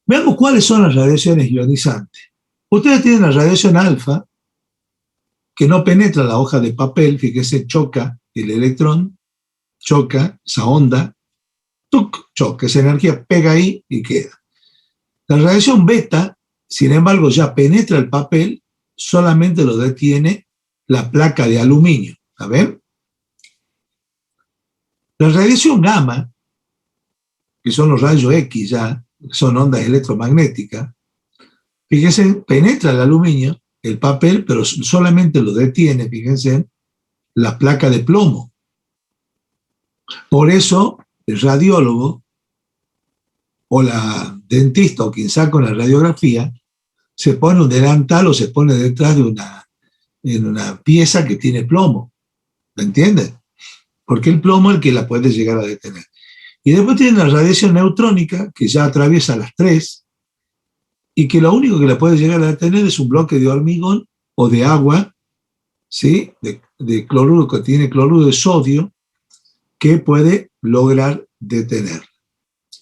Veamos cuáles son las radiaciones ionizantes. Ustedes tienen la radiación alfa, que no penetra la hoja de papel, fíjese, choca el electrón, choca esa onda, ¡tuc! Choca, esa energía pega ahí y queda. La radiación beta, sin embargo, ya penetra el papel, solamente lo detiene la placa de aluminio. ¿La ven? La radiación gamma, que son los rayos X ya, son ondas electromagnéticas, fíjense, penetra el aluminio, el papel, pero solamente lo detiene, fíjense, la placa de plomo. Por eso el radiólogo o la dentista o quien saca una radiografía se pone un delantal o se pone detrás de una pieza que tiene plomo. ¿Me entienden? Porque el plomo es el que la puede llegar a detener. Y después tiene la radiación neutrónica, que ya atraviesa las tres, y que lo único que la puede llegar a detener es un bloque de hormigón o de agua, ¿sí? de cloruro, que tiene cloruro de sodio, que puede lograr detener.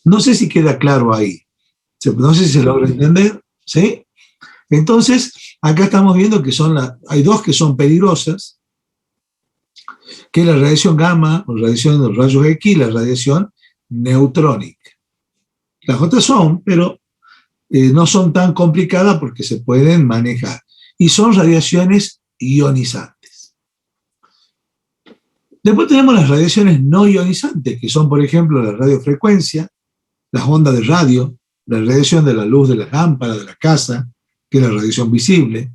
No sé si queda claro ahí. No sé si se logra entender, ¿sí? Entonces, acá estamos viendo que hay dos que son peligrosas, que es la radiación gamma, o radiación de los rayos X, y la radiación neutrónica. Las otras son, pero no son tan complicadas porque se pueden manejar. Y son radiaciones ionizantes. Después tenemos las radiaciones no ionizantes, que son, por ejemplo, la radiofrecuencia, las ondas de radio, la radiación de la luz de la lámpara de la casa, que es la radiación visible,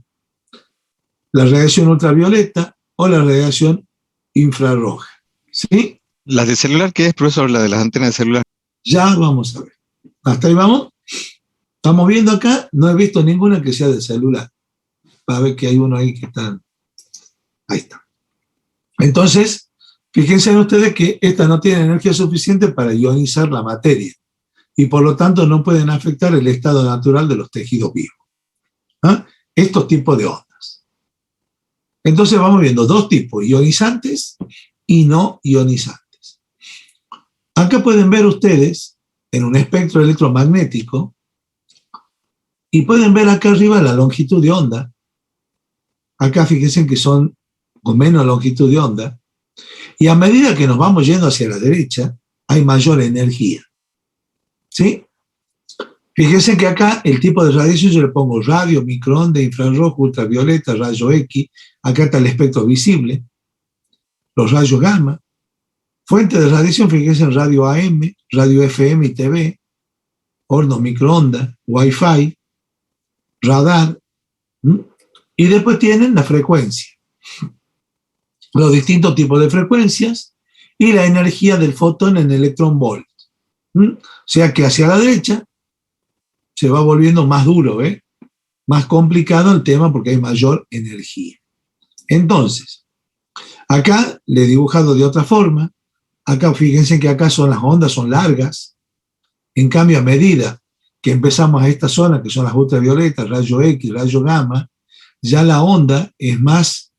la radiación ultravioleta o la radiación infrarroja. ¿Sí? ¿Las de celular qué es, profesor? ¿La de las antenas de celular? Ya vamos a ver. ¿Hasta ahí vamos? Estamos viendo acá, no he visto ninguna que sea de celular. Para ver que hay uno ahí que está. Ahí está. Entonces, fíjense ustedes que esta no tiene energía suficiente para ionizar la materia y por lo tanto no pueden afectar el estado natural de los tejidos vivos. ¿Ah? Estos tipos de ondas. Entonces vamos viendo dos tipos, ionizantes y no ionizantes. Acá pueden ver ustedes en un espectro electromagnético y pueden ver acá arriba la longitud de onda. Acá fíjense que son con menos longitud de onda. Y a medida que nos vamos yendo hacia la derecha, hay mayor energía. ¿Sí? Fíjense que acá el tipo de radiación yo le pongo radio, microondas, infrarrojo, ultravioleta, rayo X. Acá está el espectro visible, los rayos gamma. Fuente de radiación, fíjense en radio AM, radio FM y TV, horno microondas, Wi-Fi, radar. Y después tienen la frecuencia, los distintos tipos de frecuencias y la energía del fotón en electrón volt. O sea que hacia la derecha se va volviendo más duro, ¿eh? Más complicado el tema porque hay mayor energía. Entonces, acá le he dibujado de otra forma. Acá fíjense que acá las ondas son largas. En cambio, a medida que empezamos a esta zona, que son las ultravioletas, rayo X, rayo gamma, ya la onda es más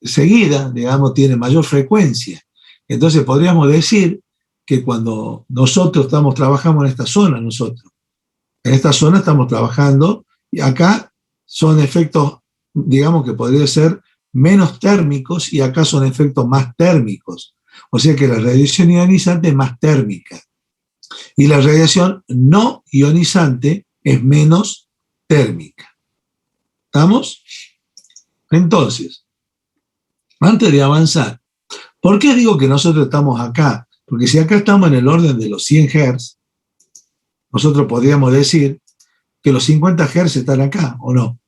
seguida, digamos, tiene mayor frecuencia. Entonces podríamos decir que cuando nosotros trabajamos en esta zona, en esta zona estamos trabajando, y acá son efectos, digamos que podría ser menos térmicos, y acá son efectos más térmicos. O sea que la radiación ionizante es más térmica. Y la radiación no ionizante es menos térmica. ¿Estamos? Entonces, antes de avanzar, ¿por qué digo que nosotros estamos acá? Porque si acá estamos en el orden de los 100 Hz, nosotros podríamos decir que los 50 Hz están acá, ¿o no?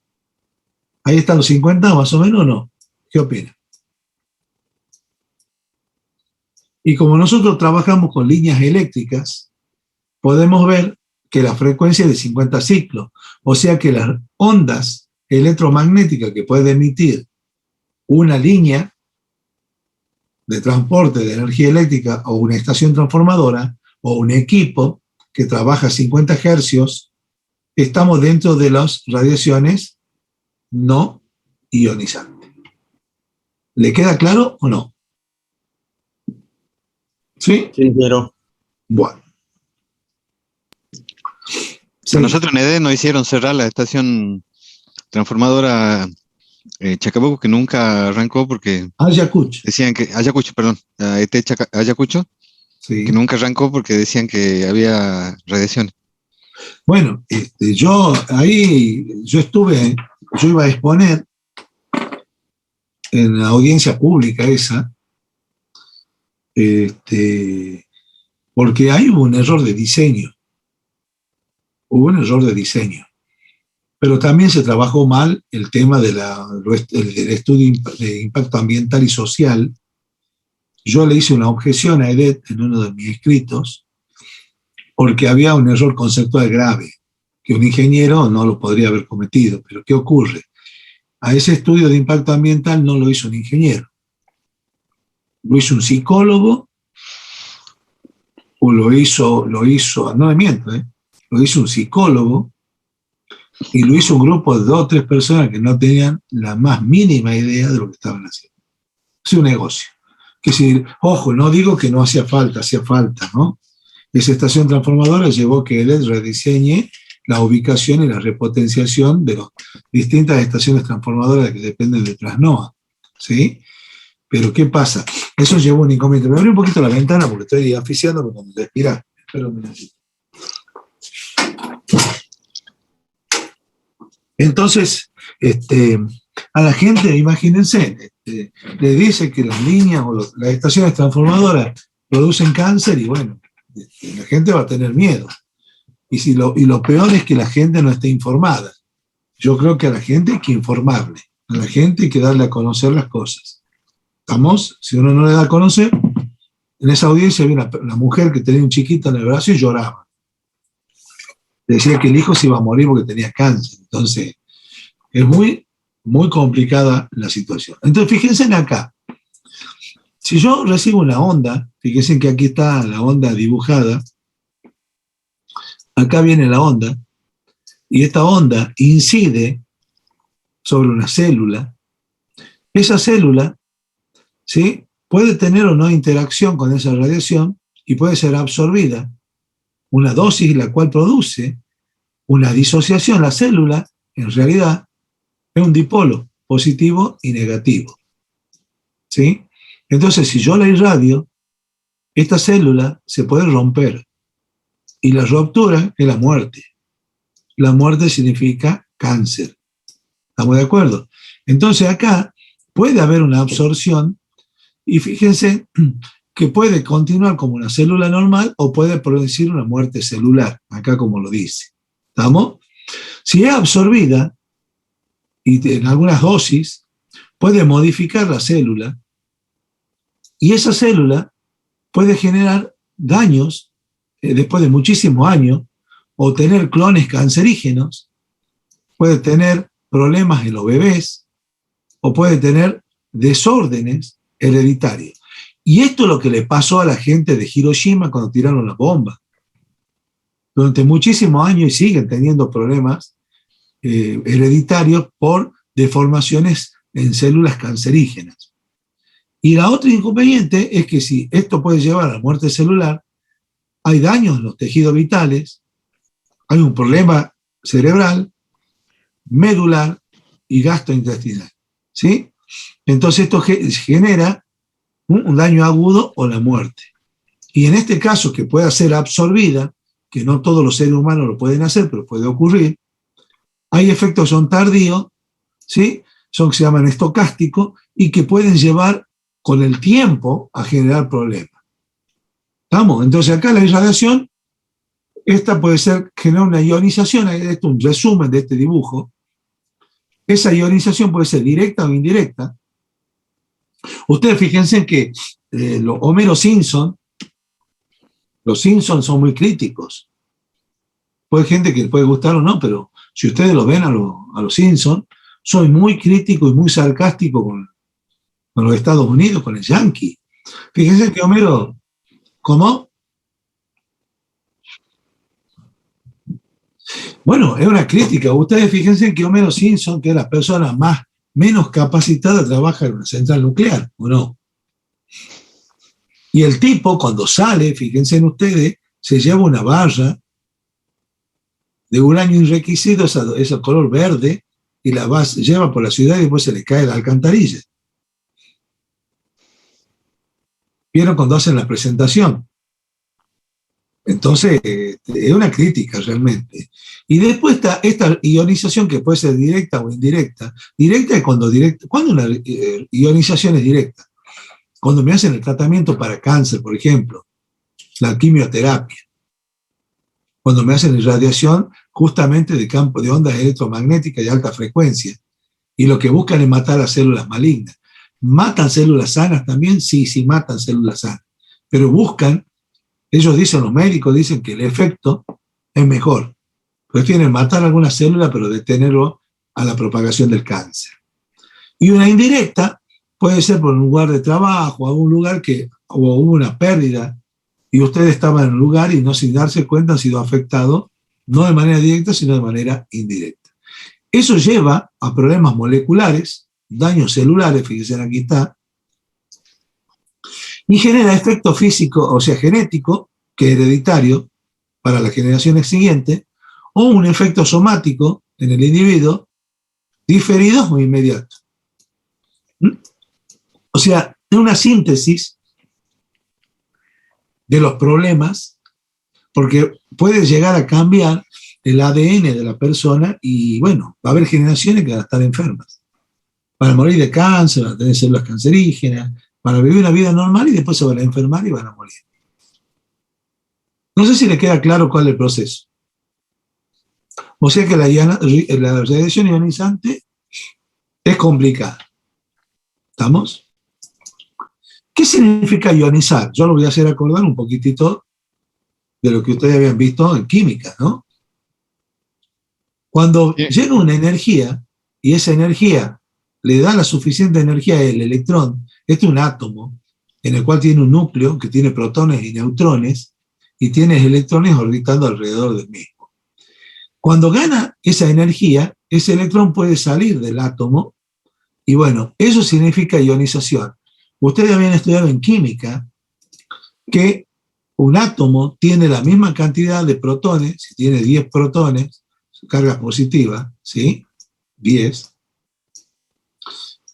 Ahí están los 50 más o menos, ¿o no? ¿Qué opina? Y como nosotros trabajamos con líneas eléctricas, podemos ver que la frecuencia es de 50 ciclos, o sea que las ondas electromagnéticas que puede emitir una línea de transporte de energía eléctrica o una estación transformadora o un equipo que trabaja a 50 hercios, estamos dentro de las radiaciones no ionizantes. ¿Le queda claro o no? ¿Sí? Sí, pero. Bueno. A nosotros en EDE nos hicieron cerrar la estación transformadora Chacabuco, que nunca arrancó porque Ayacucho. decían que, Ayacucho, perdón, Ayacucho, Sí. que nunca arrancó porque decían que había radiaciones. Bueno, yo iba a exponer en la audiencia pública esa, porque ahí hubo un error de diseño. Pero también se trabajó mal el tema del estudio de impacto ambiental y social. Yo le hice una objeción a EDET en uno de mis escritos porque había un error conceptual grave que un ingeniero no lo podría haber cometido. Pero ¿qué ocurre? A ese estudio de impacto ambiental no lo hizo un ingeniero. Lo hizo un psicólogo, o lo hizo, no me miento, lo hizo un psicólogo, y lo hizo un grupo de 2 o 3 personas que no tenían la más mínima idea de lo que estaban haciendo. Es un negocio. Que si, ojo, no digo que no hacía falta, ¿no? Esa estación transformadora llevó que él rediseñe la ubicación y la repotenciación de las distintas estaciones transformadoras que dependen de Trasnoa, ¿sí? Pero ¿qué pasa? Eso llevó un inconveniente. Me abrí un poquito la ventana porque estoy asfixiando cuando respirar. Espera un minutito. Entonces, a la gente, imagínense, le dice que las líneas o las estaciones transformadoras producen cáncer y bueno, la gente va a tener miedo. Y lo peor es que la gente no esté informada. Yo creo que a la gente hay que informarle, a la gente hay que darle a conocer las cosas. ¿Estamos? Si uno no le da a conocer, en esa audiencia había una mujer que tenía un chiquito en el brazo y lloraba. Decía que el hijo se iba a morir porque tenía cáncer. Entonces, es muy, muy complicada la situación. Entonces, fíjense en acá. Si yo recibo una onda, fíjense que aquí está la onda dibujada, acá viene la onda, y esta onda incide sobre una célula. Esa célula, ¿sí?, puede tener o no interacción con esa radiación y puede ser absorbida. Una dosis la cual produce una disociación. La célula, en realidad, es un dipolo, positivo y negativo. ¿Sí? Entonces, si yo la irradio, esta célula se puede romper. Y la ruptura es la muerte. La muerte significa cáncer. ¿Estamos de acuerdo? Entonces, acá puede haber una absorción y fíjense que puede continuar como una célula normal o puede producir una muerte celular, acá como lo dice. ¿Estamos? Si es absorbida, y en algunas dosis, puede modificar la célula, y esa célula puede generar daños después de muchísimos años, o tener clones cancerígenos, puede tener problemas en los bebés, o puede tener desórdenes hereditarios. Y esto es lo que le pasó a la gente de Hiroshima cuando tiraron la bomba. Durante muchísimos años y siguen teniendo problemas hereditarios por deformaciones en células cancerígenas. Y la otra inconveniente es que si esto puede llevar a la muerte celular, hay daños en los tejidos vitales, hay un problema cerebral, medular y gastrointestinal. ¿Sí? Entonces esto genera un daño agudo o la muerte. Y en este caso, que pueda ser absorbida, que no todos los seres humanos lo pueden hacer, pero puede ocurrir, hay efectos que son tardíos, ¿sí?, que se llaman estocásticos y que pueden llevar con el tiempo a generar problemas. ¿Estamos? Entonces acá la irradiación, esta puede ser generar una ionización, esto es un resumen de este dibujo. Esa ionización puede ser directa o indirecta. Ustedes fíjense que Homero Simpson, los Simpsons son muy críticos. Puede gente que les puede gustar o no, pero si ustedes lo ven a los Simpsons, soy muy crítico y muy sarcástico con los Estados Unidos, con el Yankee. Fíjense que Homero, ¿cómo? Bueno, es una crítica. Ustedes fíjense que Homero Simpson, que es la persona menos capacitada, trabaja en una central nuclear, ¿o no? Y el tipo, cuando sale, fíjense en ustedes, se lleva una barra de uranio enriquecido, ese color verde, y lleva por la ciudad y después se le cae la alcantarilla. ¿Vieron cuando hacen la presentación? Entonces, es una crítica realmente. Y después está esta ionización que puede ser directa o indirecta. Directa es cuando una ionización es directa. Cuando me hacen el tratamiento para cáncer, por ejemplo, la quimioterapia. Cuando me hacen irradiación justamente de campo de ondas electromagnéticas de alta frecuencia. Y lo que buscan es matar a células malignas. ¿Matan células sanas también? Sí, sí matan células sanas. Pero buscan, ellos dicen, los médicos dicen que el efecto es mejor. Prefieren matar algunas células, pero detenerlo a la propagación del cáncer. Y una indirecta puede ser por un lugar de trabajo, algún lugar que hubo una pérdida y usted estaba en un lugar y no sin darse cuenta ha sido afectado, no de manera directa, sino de manera indirecta. Eso lleva a problemas moleculares, daños celulares, fíjense aquí está, y genera efecto físico, o sea, genético, que es hereditario para las generaciones siguientes, o un efecto somático en el individuo, diferido o inmediato. O sea, es una síntesis de los problemas, porque puede llegar a cambiar el ADN de la persona y, bueno, va a haber generaciones que van a estar enfermas. Van a morir de cáncer, van a tener células cancerígenas, van a vivir una vida normal y después se van a enfermar y van a morir. No sé si le queda claro cuál es el proceso. O sea que la radiación ionizante es complicada. ¿Estamos? ¿Qué significa ionizar? Yo lo voy a hacer acordar un poquitito de lo que ustedes habían visto en química, ¿no? Cuando llega una energía y esa energía le da la suficiente energía al electrón, este es un átomo en el cual tiene un núcleo que tiene protones y neutrones y tiene electrones orbitando alrededor del mismo. Cuando gana esa energía, ese electrón puede salir del átomo y bueno, eso significa ionización. Ustedes habían estudiado en química que un átomo tiene la misma cantidad de protones, si tiene 10 protones, cargas positivas, ¿sí? 10.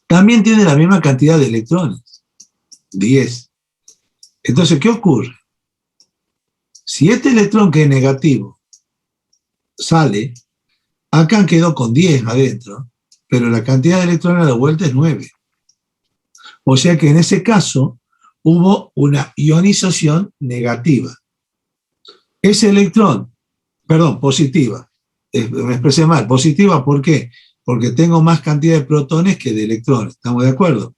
También tiene la misma cantidad de electrones, 10. Entonces, ¿qué ocurre? Si este electrón que es negativo sale, acá quedó con 10 adentro, pero la cantidad de electrones a la vuelta es 9. O sea que en ese caso hubo una ionización negativa. Ese electrón, perdón, positiva, me expresé mal, positiva, ¿por qué? Porque tengo más cantidad de protones que de electrones, ¿estamos de acuerdo?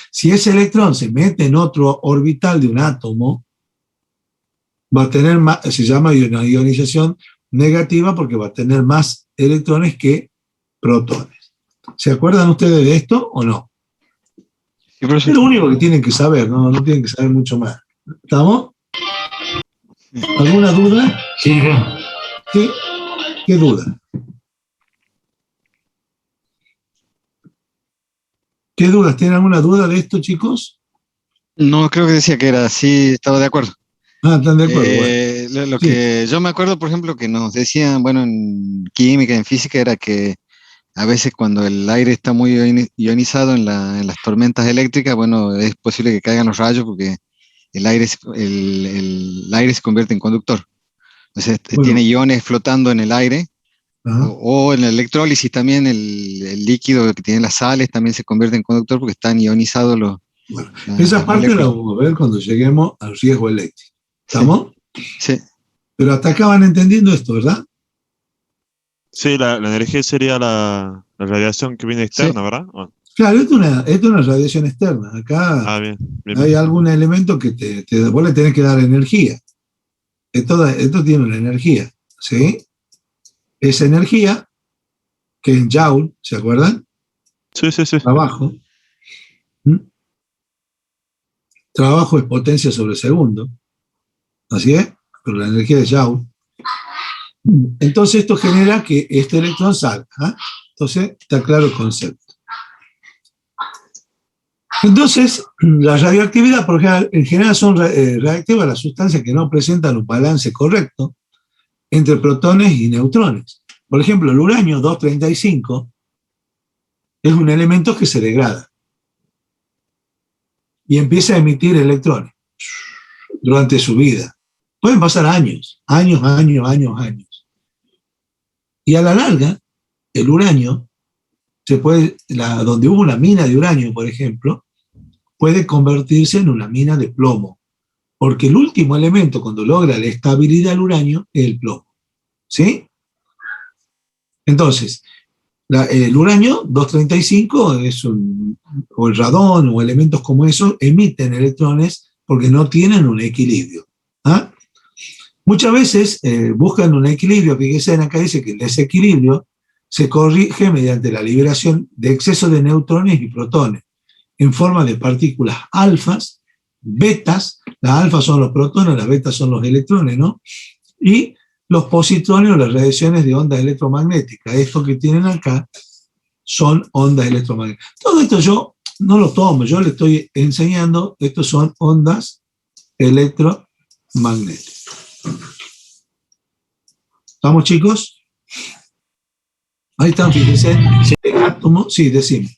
Si ese electrón se mete en otro orbital de un átomo, va a tener más, se llama una ionización negativa porque va a tener más electrones que protones. ¿Se acuerdan ustedes de esto o no? Sí, es lo único que tienen que saber, no tienen que saber mucho más. ¿Estamos? ¿Alguna duda? Sí, ¿Sí? ¿Qué duda? ¿Qué dudas? ¿Tienen alguna duda de esto, chicos? No, creo que decía que era así, estaba de acuerdo. Ah, están de acuerdo. Bueno. Lo Sí. que yo me acuerdo, por ejemplo, que nos decían, bueno, en química, en física, era que a veces cuando el aire está muy ionizado en las tormentas eléctricas, bueno, es posible que caigan los rayos porque el aire se convierte en conductor. Entonces Bueno. tiene iones flotando en el aire, Ajá. o en la electrólisis también el líquido que tiene las sales también se convierte en conductor porque están ionizados Bueno, esa parte moléculas. la vamos a ver cuando lleguemos al riesgo eléctrico. ¿Estamos? Sí. Pero hasta acá van entendiendo esto, ¿verdad? Sí, la energía sería la radiación que viene externa, Sí. ¿verdad? ¿O? Claro, esto es una radiación externa. Acá Bien, hay algún elemento que vos le tenés que dar energía. Esto tiene una energía, ¿sí? Esa energía, que es Joule, ¿se acuerdan? Sí. Trabajo. Trabajo es potencia sobre segundo. Así es, pero la energía es Joule. Entonces esto genera que este electrón salga. ¿Ah? Entonces está claro el concepto. Entonces, la radioactividad, en general son reactivas a las sustancias que no presentan un balance correcto entre protones y neutrones. Por ejemplo, el uranio 235 es un elemento que se degrada y empieza a emitir electrones durante su vida. Pueden pasar años. Y a la larga, el uranio, donde hubo una mina de uranio, por ejemplo, puede convertirse en una mina de plomo, porque el último elemento cuando logra la estabilidad del uranio es el plomo. ¿Sí? Entonces, el uranio 235 o el radón o elementos como esos emiten electrones porque no tienen un equilibrio. ¿Ah? Muchas veces buscan un equilibrio, fíjense acá dice que el desequilibrio se corrige mediante la liberación de exceso de neutrones y protones en forma de partículas alfas, betas, las alfas son los protones, las betas son los electrones, ¿no? Y los positrones o las radiaciones de ondas electromagnéticas. Esto que tienen acá son ondas electromagnéticas. Todo esto yo no lo tomo, yo le estoy enseñando, estos son ondas electromagnéticas. ¿Estamos, chicos? Ahí están, fíjense. El átomo, sí, decime.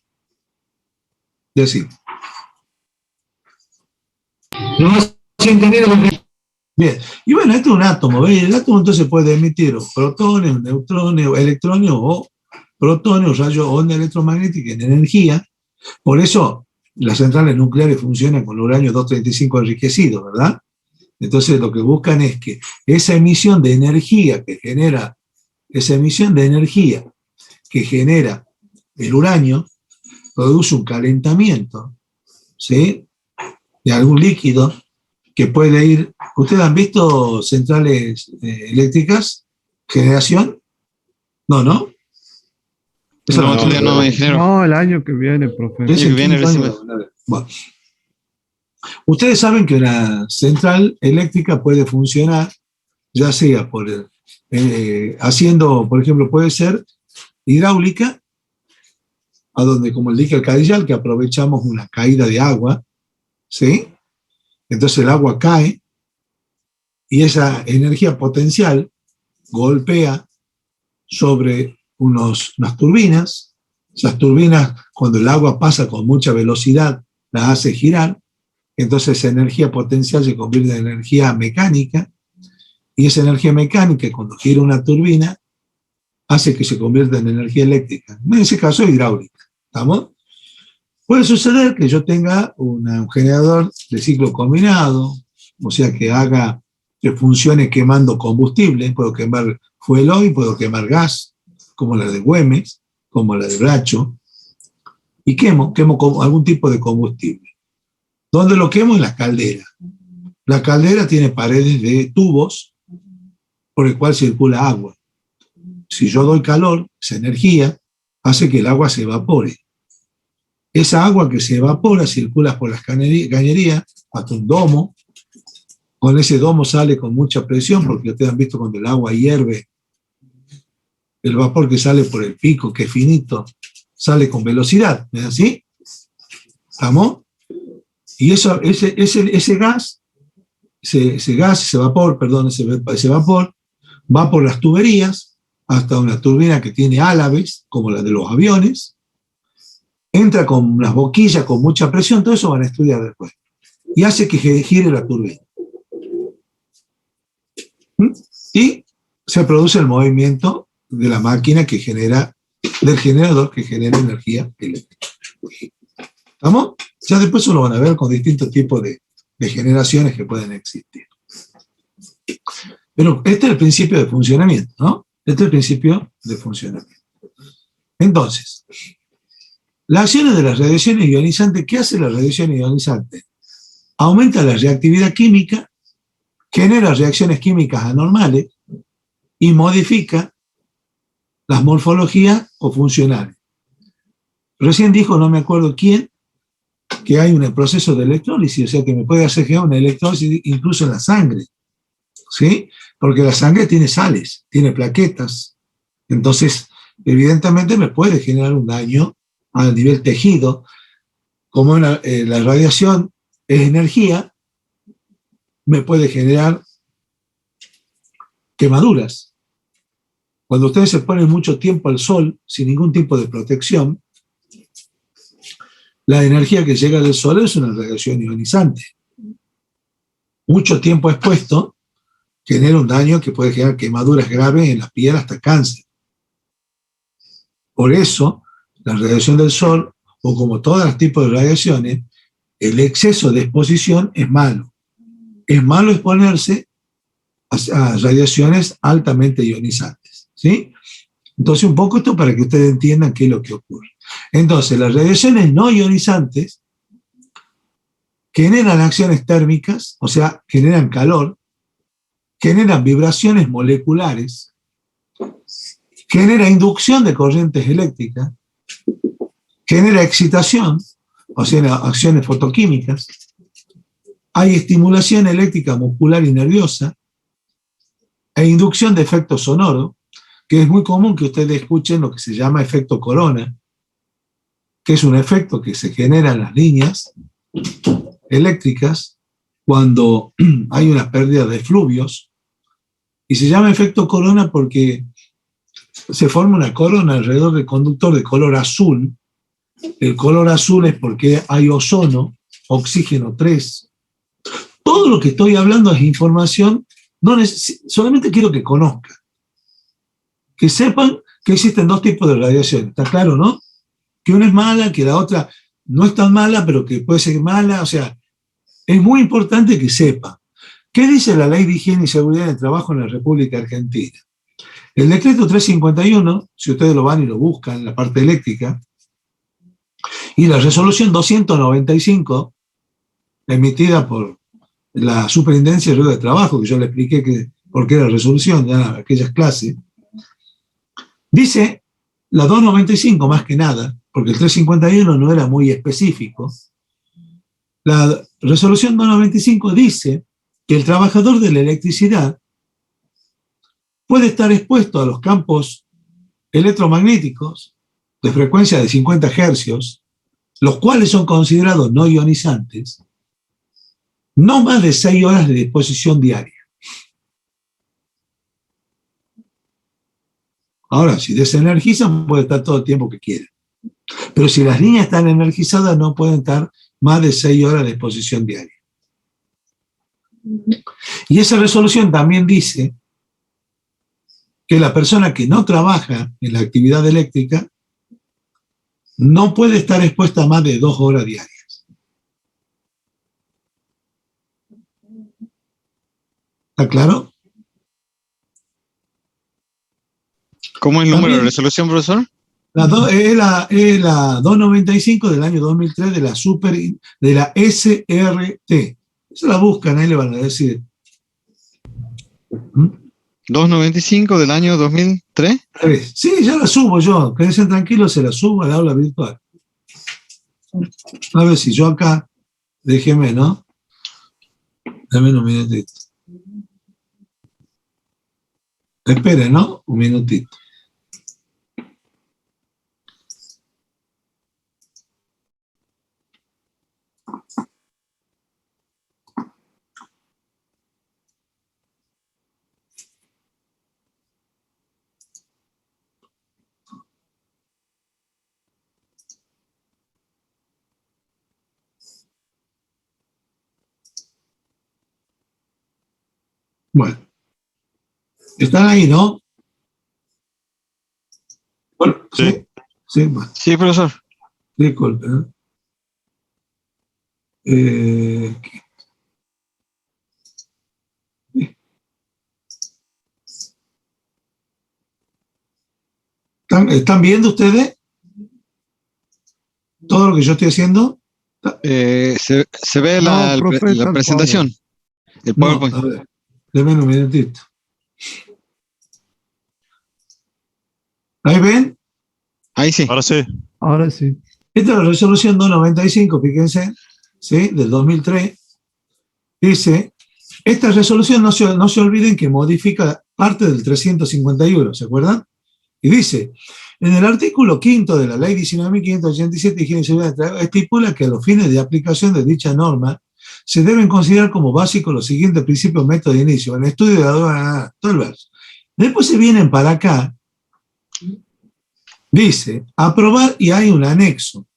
¿No has entendido lo que... Bien, y bueno, este es un átomo, ¿ves? El átomo entonces puede emitir protones, neutrones, electrones, o protones, o rayos, onda electromagnética en energía. Por eso las centrales nucleares funcionan con uranio 235 enriquecido, ¿verdad? Entonces lo que buscan es que esa emisión de energía que genera el uranio, produce un calentamiento, ¿sí?, de algún líquido que puede ir... ¿Ustedes han visto centrales eléctricas? ¿Generación? No, ¿no? Eso no, todavía no, ingeniero. No, el año que viene, profe. El año que viene recién. Bueno. Ustedes saben que una central eléctrica puede funcionar, ya sea haciendo, por ejemplo, puede ser hidráulica, a donde, como el dique Alcadillal, que aprovechamos una caída de agua, ¿sí? Entonces el agua cae y esa energía potencial golpea sobre unas turbinas. Esas turbinas, cuando el agua pasa con mucha velocidad, las hace girar. Entonces esa energía potencial se convierte en energía mecánica. Y esa energía mecánica, cuando gira una turbina, hace que se convierta en energía eléctrica. En ese caso, hidráulica. ¿Estamos? Puede suceder que yo tenga un generador de ciclo combinado, o sea, que funcione quemando combustible. Puedo quemar fuel oil, puedo quemar gas, como la de Güemes, como la de Bracho, y quemo algún tipo de combustible. ¿Dónde lo quemo? En la caldera. La caldera tiene paredes de tubos por el cual circula agua. Si yo doy calor, esa energía hace que el agua se evapore. Esa agua que se evapora circula por las cañerías hasta un domo. Con ese domo sale con mucha presión, porque ustedes han visto cuando el agua hierve, el vapor que sale por el pico, que es finito, sale con velocidad, ¿es así? ¿Estamos? Y ese gas, ese vapor va por las tuberías hasta una turbina que tiene álabes, como la de los aviones, entra con unas boquillas con mucha presión, todo eso van a estudiar después, y hace que gire la turbina. Y se produce el movimiento de la máquina del generador que genera energía eléctrica. ¿Estamos? Ya después lo van a ver con distintos tipos de generaciones que pueden existir. Pero este es el principio de funcionamiento, ¿no? Este es el principio de funcionamiento. Entonces, las acciones de las radiaciones ionizantes, ¿qué hace la radiación ionizante? Aumenta la reactividad química, genera reacciones químicas anormales y modifica las morfologías o funcionales. Recién dijo, no me acuerdo quién, que hay un proceso de electrólisis, o sea que me puede hacer generar una electrólisis incluso en la sangre, ¿sí? Porque la sangre tiene sales, tiene plaquetas, entonces evidentemente me puede generar un daño a nivel tejido. Como la radiación es energía, me puede generar quemaduras. Cuando ustedes se ponen mucho tiempo al sol sin ningún tipo de protección, la energía que llega del sol es una radiación ionizante. Mucho tiempo expuesto genera un daño que puede generar quemaduras graves en la piel hasta cáncer. Por eso, la radiación del sol, o como todos los tipos de radiaciones, el exceso de exposición es malo. Es malo exponerse a radiaciones altamente ionizantes, ¿sí? Entonces, un poco esto para que ustedes entiendan qué es lo que ocurre. Entonces, las radiaciones no ionizantes generan acciones térmicas, o sea, generan calor, generan vibraciones moleculares, genera inducción de corrientes eléctricas, genera excitación, o sea, acciones fotoquímicas, hay estimulación eléctrica muscular y nerviosa, e inducción de efecto sonoro, que es muy común que ustedes escuchen lo que se llama efecto corona, que es un efecto que se genera en las líneas eléctricas cuando hay una pérdida de fluvios, y se llama efecto corona porque se forma una corona alrededor del conductor de color azul. El color azul es porque hay ozono, oxígeno 3. Todo lo que estoy hablando es información, solamente quiero que conozcan, que sepan que existen dos tipos de radiación. ¿Está claro, no? Que una es mala, que la otra no es tan mala, pero que puede ser mala. O sea, es muy importante que sepan. ¿Qué dice la Ley de Higiene y Seguridad del Trabajo en la República Argentina? El decreto 351, si ustedes lo van y lo buscan en la parte eléctrica, y la resolución 295, emitida por la Superintendencia de Riesgo de Trabajo, que yo le expliqué por qué era resolución ya en aquellas clases, dice la 295 más que nada, porque el 351 no era muy específico. La resolución 295 dice que el trabajador de la electricidad puede estar expuesto a los campos electromagnéticos de frecuencia de 50 hercios, los cuales son considerados no ionizantes, no más de 6 horas de exposición diaria. Ahora, si desenergizan, puede estar todo el tiempo que quieran. Pero si las líneas están energizadas, no pueden estar más de 6 horas de exposición diaria. Y esa resolución también dice que la persona que no trabaja en la actividad eléctrica no puede estar expuesta a más de 2 horas diarias. ¿Está claro? ¿Cómo es el número de resolución, profesor? Es la 295 del año 2003 de la SRT. Se la buscan, ahí le van a decir. 295 del año 2003. Sí, ya la subo yo. Quédense tranquilos, se la subo al aula virtual. A ver si yo acá, déjeme, ¿no? Dame un minutito. Esperen, ¿no? Un minutito. Bueno, están ahí, ¿no? Bueno, sí, sí, bueno. Sí, profesor. Disculpe. ¿Están viendo ustedes todo lo que yo estoy haciendo? Se ve No, profe, la presentación. El No, PowerPoint. a ver, denme un minutito. ¿Ahí ven? Ahí sí. Ahora sí. Ahora sí. Esta es la resolución 295, fíjense, ¿sí? Del 2003. Dice, esta resolución no se olviden que modifica parte del 351, ¿se acuerdan? Y dice, en el artículo 5 de la Ley 19.587 de Higiene y Seguridad del Trabajo, estipula que a los fines de aplicación de dicha norma se deben considerar como básicos los siguientes principios métodos de inicio. En el estudio de la todo el verso. Después se vienen para acá, dice, aprobar y hay un anexo.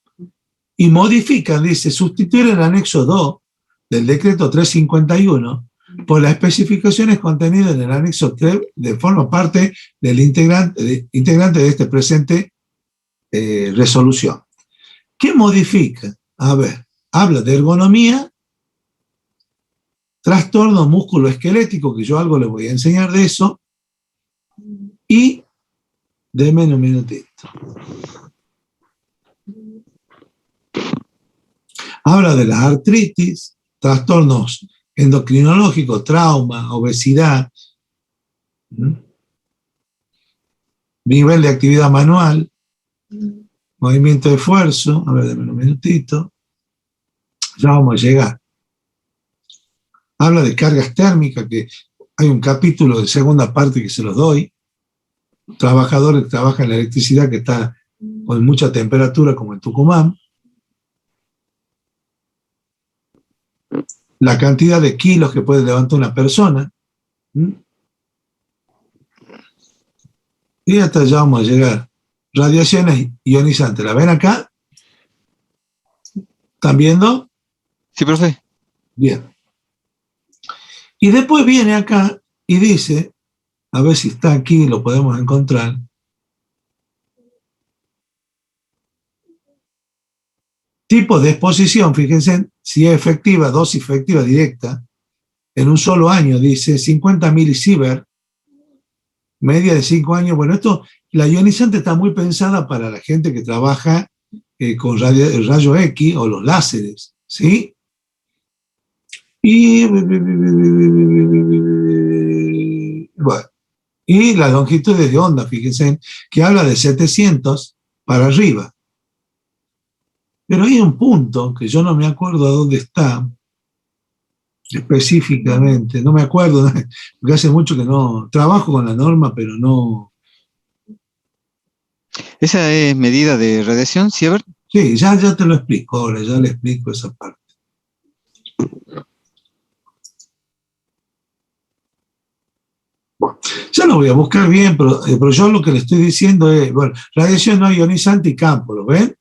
Y modifican, dice, sustituir el anexo 2 del decreto 351 por las especificaciones contenidas en el anexo 3 de forma parte del integrante de este presente resolución. ¿Qué modifica? A ver, habla de ergonomía, trastorno músculo-esquelético, que yo algo les voy a enseñar de eso, y denme un minutito. Habla de las artritis, trastornos endocrinológicos, trauma, obesidad, nivel de actividad manual, movimiento de esfuerzo. A ver, denme un minutito. Ya vamos a llegar. Habla de cargas térmicas, que hay un capítulo de segunda parte que se los doy. Trabajadores que trabajan en la electricidad que está con mucha temperatura, como en Tucumán. La cantidad de kilos que puede levantar una persona. Y hasta allá vamos a llegar. Radiaciones ionizantes. ¿La ven acá? ¿Están viendo? Sí, profe. Bien. Y después viene acá y dice, a ver si está aquí, lo podemos encontrar. Tipo de exposición, fíjense, si es efectiva, dosis efectiva directa, en un solo año, dice 50 milisievert, media de 5 años. Bueno, la ionizante está muy pensada para la gente que trabaja con rayo X o los láseres, ¿sí? Y, bueno, y las longitudes de onda, fíjense, que habla de 700 para arriba. Pero hay un punto que yo no me acuerdo a dónde está específicamente, no me acuerdo, porque hace mucho que no trabajo con la norma, pero no. ¿Esa es medida de radiación, Siebert? Sí, ya te lo explico ahora, ya le explico esa parte. Bueno, ya lo voy a buscar bien, pero yo lo que le estoy diciendo es, bueno, radiación no ionizante y campo, ¿lo ven?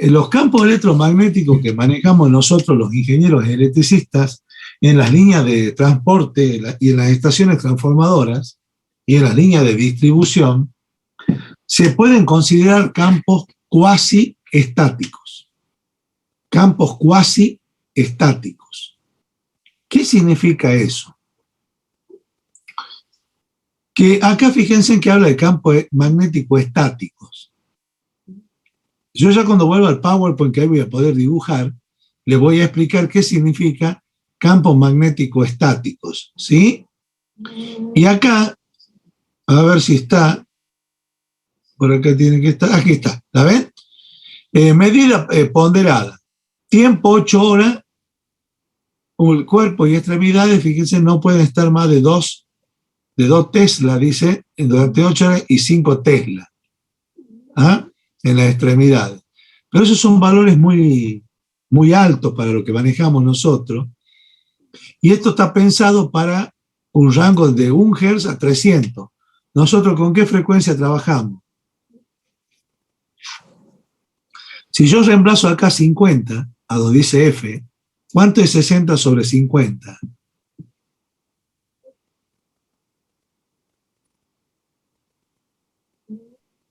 Los campos electromagnéticos que manejamos nosotros, los ingenieros electricistas, en las líneas de transporte y en las estaciones transformadoras y en las líneas de distribución, se pueden considerar campos cuasi estáticos. Campos cuasi estáticos. ¿Qué significa eso? Que acá fíjense que habla de campos magnéticos estáticos. Yo ya cuando vuelva al PowerPoint, que ahí voy a poder dibujar, le voy a explicar qué significa campos magnéticos estáticos, ¿sí? Y acá, a ver si está, por acá tiene que estar, aquí está, ¿la ven? Medida ponderada, tiempo 8 horas, el cuerpo y extremidades, fíjense, no pueden estar más de 2 Tesla, dice, durante 8 horas y 5 Tesla. ¿Ah? En las extremidades. Pero esos son valores muy, muy altos para lo que manejamos nosotros. Y esto está pensado para un rango de 1 Hz a 300. ¿Nosotros con qué frecuencia trabajamos? Si yo reemplazo acá 50, a donde dice F, ¿cuánto es 60 sobre 50?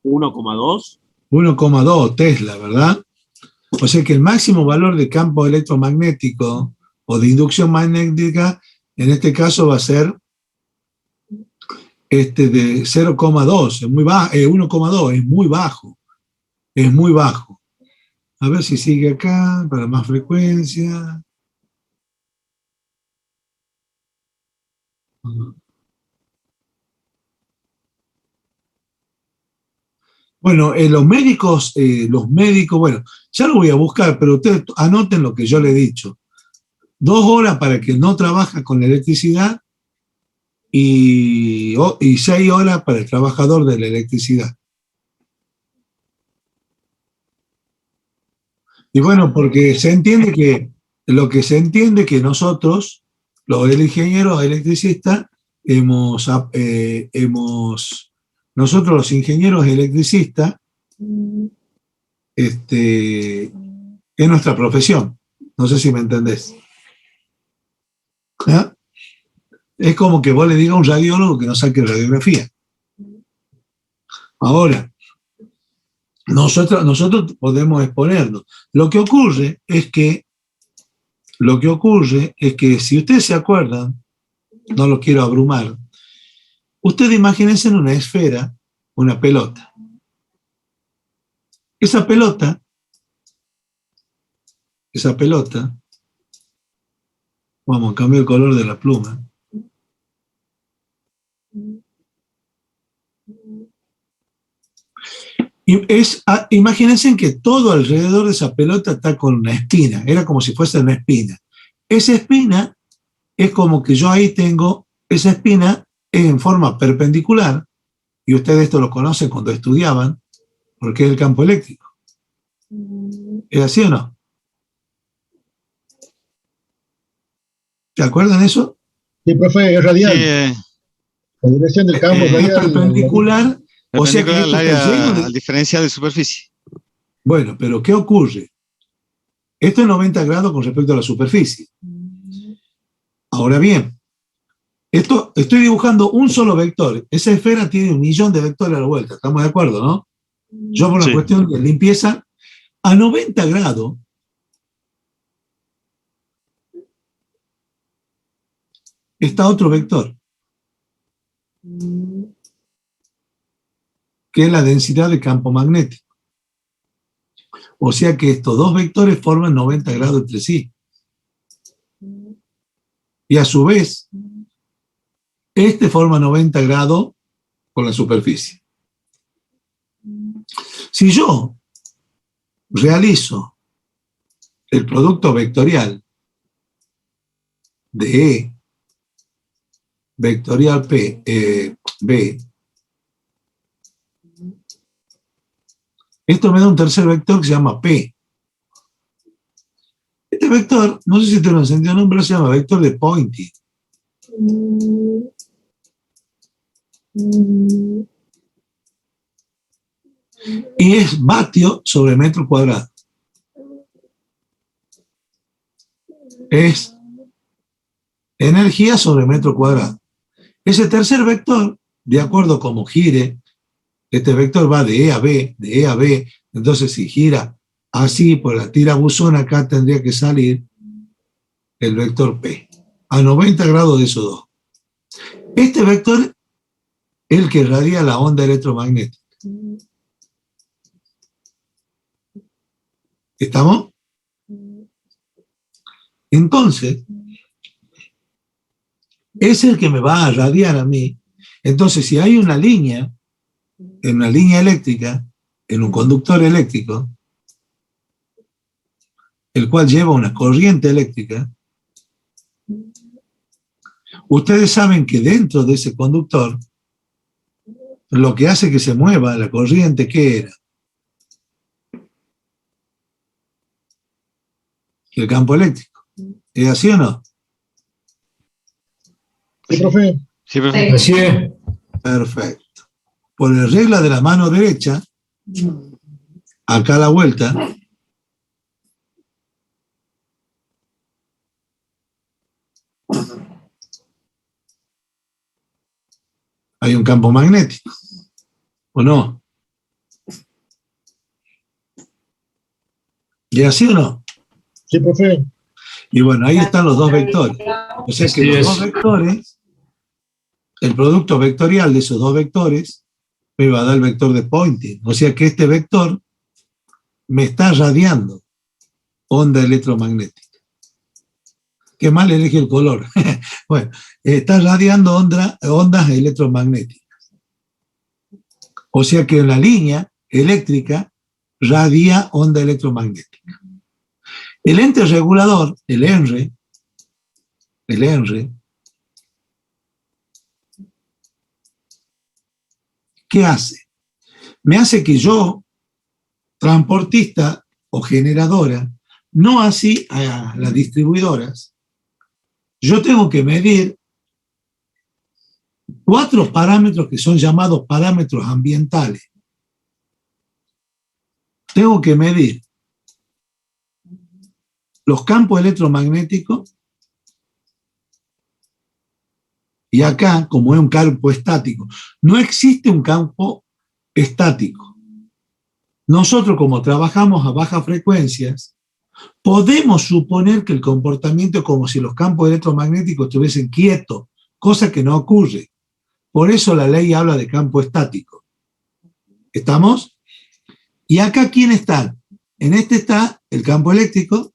1,2. 1,2 Tesla, ¿verdad? O sea que el máximo valor de campo electromagnético o de inducción magnética, en este caso va a ser de 0,2, es muy bajo, 1,2, es muy bajo, es muy bajo. A ver si sigue acá, para más frecuencia. Bueno, los médicos, bueno, ya lo voy a buscar, pero ustedes anoten lo que yo le he dicho. 2 horas para el que no trabaja con electricidad y 6 horas para el trabajador de la electricidad. Y bueno, porque se entiende que nosotros, los ingenieros electricistas, nosotros los ingenieros electricistas, es nuestra profesión. No sé si me entendés. ¿Ah? Es como que vos le digas a un radiólogo que no saque radiografía. Ahora, nosotros podemos exponernos. Lo que ocurre es que si ustedes se acuerdan, no lo quiero abrumar, ustedes imagínense en una esfera, una pelota. Esa pelota, vamos a cambiar el color de la pluma. Imagínense que todo alrededor de esa pelota está con una espina, era como si fuese una espina. Esa espina es como que yo ahí tengo, esa espina es en forma perpendicular, y ustedes esto lo conocen cuando estudiaban, porque es el campo eléctrico. ¿Es así o no? ¿Se acuerdan eso? Sí, profe, es radial. Sí, La dirección del campo es Es radial. perpendicular, o sea que perpendicular esto al está lleno área, de... al diferencial de superficie. Bueno, pero ¿qué ocurre? Esto es 90 grados con respecto a la superficie. Ahora bien, estoy dibujando un solo vector. Esa esfera tiene 1.000.000 de vectores a la vuelta. ¿Estamos de acuerdo, no? Yo por una Sí. cuestión de limpieza, a 90 grados, está otro vector, que es la densidad de campo magnético. O sea que estos dos vectores forman 90 grados entre sí. Y a su vez, este forma 90 grados con la superficie. Si yo realizo el producto vectorial de E vectorial B, esto me da un tercer vector que se llama P. Este vector, no sé si te lo encendió o no, pero se llama vector de Poynting. Y es vatio sobre metro cuadrado. Es energía sobre metro cuadrado. Ese tercer vector, de acuerdo a cómo gire, este vector va de E a B, de E a B, entonces si gira así por la tira buzón, acá tendría que salir el vector P, a 90 grados de esos dos. Este vector es el que radia la onda electromagnética. ¿Estamos? Entonces, es el que me va a radiar a mí. Entonces, si hay una línea, en una línea eléctrica, en un conductor eléctrico, el cual lleva una corriente eléctrica, ustedes saben que dentro de ese conductor, lo que hace que se mueva la corriente, ¿qué era? El campo eléctrico. ¿Es así o no? Sí, profe. Sí, profe. Así es. Perfecto. Por la regla de la mano derecha, acá a la vuelta, hay un campo magnético, ¿o no? ¿Y así o no? Sí, profe. Y bueno, ahí están los dos vectores. O sea que Así los es. dos vectores, el producto vectorial de esos dos vectores, me va a dar el vector de Poynting. O sea que este vector me está radiando onda electromagnética. Qué mal elegí el color. Bueno, está radiando ondas electromagnéticas. O sea que la línea eléctrica radia onda electromagnética. El ente regulador, el ENRE, ¿qué hace? Me hace que yo, transportista o generadora, no así a las distribuidoras, yo tengo que medir 4 parámetros que son llamados parámetros ambientales. Tengo que medir los campos electromagnéticos, y acá, como es un campo estático, no existe un campo estático. Nosotros, como trabajamos a bajas frecuencias, podemos suponer que el comportamiento es como si los campos electromagnéticos estuviesen quietos, cosa que no ocurre. Por eso la ley habla de campo estático. ¿Estamos? Y acá, ¿quién está? En este está el campo eléctrico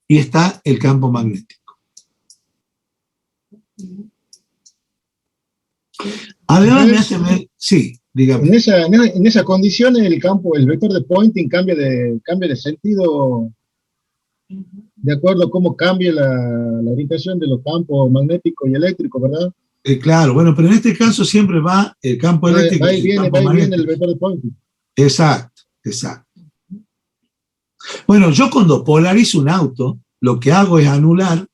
y está el campo magnético. Además, me hace ver... Sí, dígame. En esa condición el campo, el vector de Poynting cambia de sentido de acuerdo a cómo cambia la orientación de los campos magnéticos y eléctricos, ¿verdad? Claro, bueno, pero en este caso siempre va el campo eléctrico. Va y viene el vector de Poynting. Exacto, exacto. Bueno, yo cuando polarizo un auto, lo que hago es anular,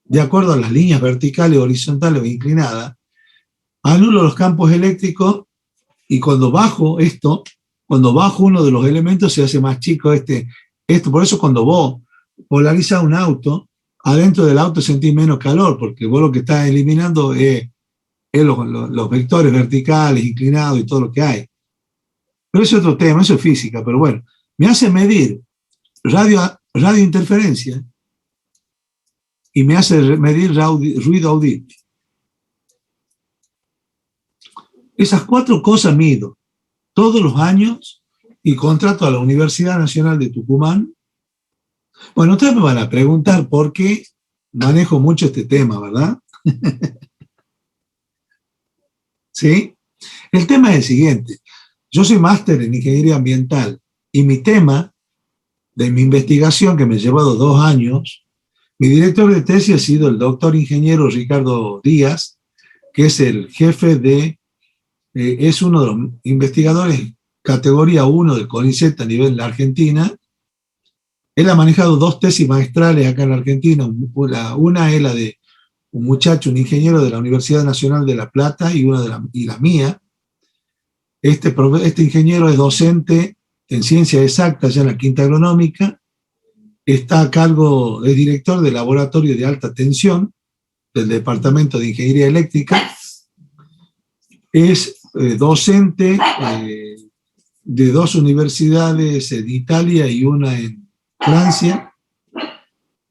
de acuerdo a las líneas verticales, horizontales o inclinadas, anulo los campos eléctricos y cuando bajo esto, cuando bajo uno de los elementos se hace más chico esto. Por eso cuando vos polarizás un auto, adentro del auto sentís menos calor, porque vos lo que estás eliminando es los vectores verticales, inclinados y todo lo que hay. Pero eso es otro tema, eso es física, pero bueno, me hace medir radiointerferencia y me hace medir ruido audible. Esas 4 cosas mido todos los años y contrato a la Universidad Nacional de Tucumán. Bueno, ustedes me van a preguntar por qué manejo mucho este tema, ¿verdad? ¿Sí? El tema es el siguiente. Yo soy máster en ingeniería ambiental y mi tema de mi investigación, que me ha llevado 2 años, mi director de tesis ha sido el doctor ingeniero Ricardo Díaz, que es el jefe es uno de los investigadores categoría 1 del CONICET a nivel de la Argentina. Él ha manejado 2 tesis maestrales acá en la Argentina. Una es la de un muchacho, un ingeniero de la Universidad Nacional de La Plata y la mía. Este ingeniero es docente en ciencias exactas ya en la Quinta Agronómica. Está a cargo, es director del laboratorio de alta tensión del Departamento de Ingeniería Eléctrica. Es docente de 2 universidades en Italia y una en Francia.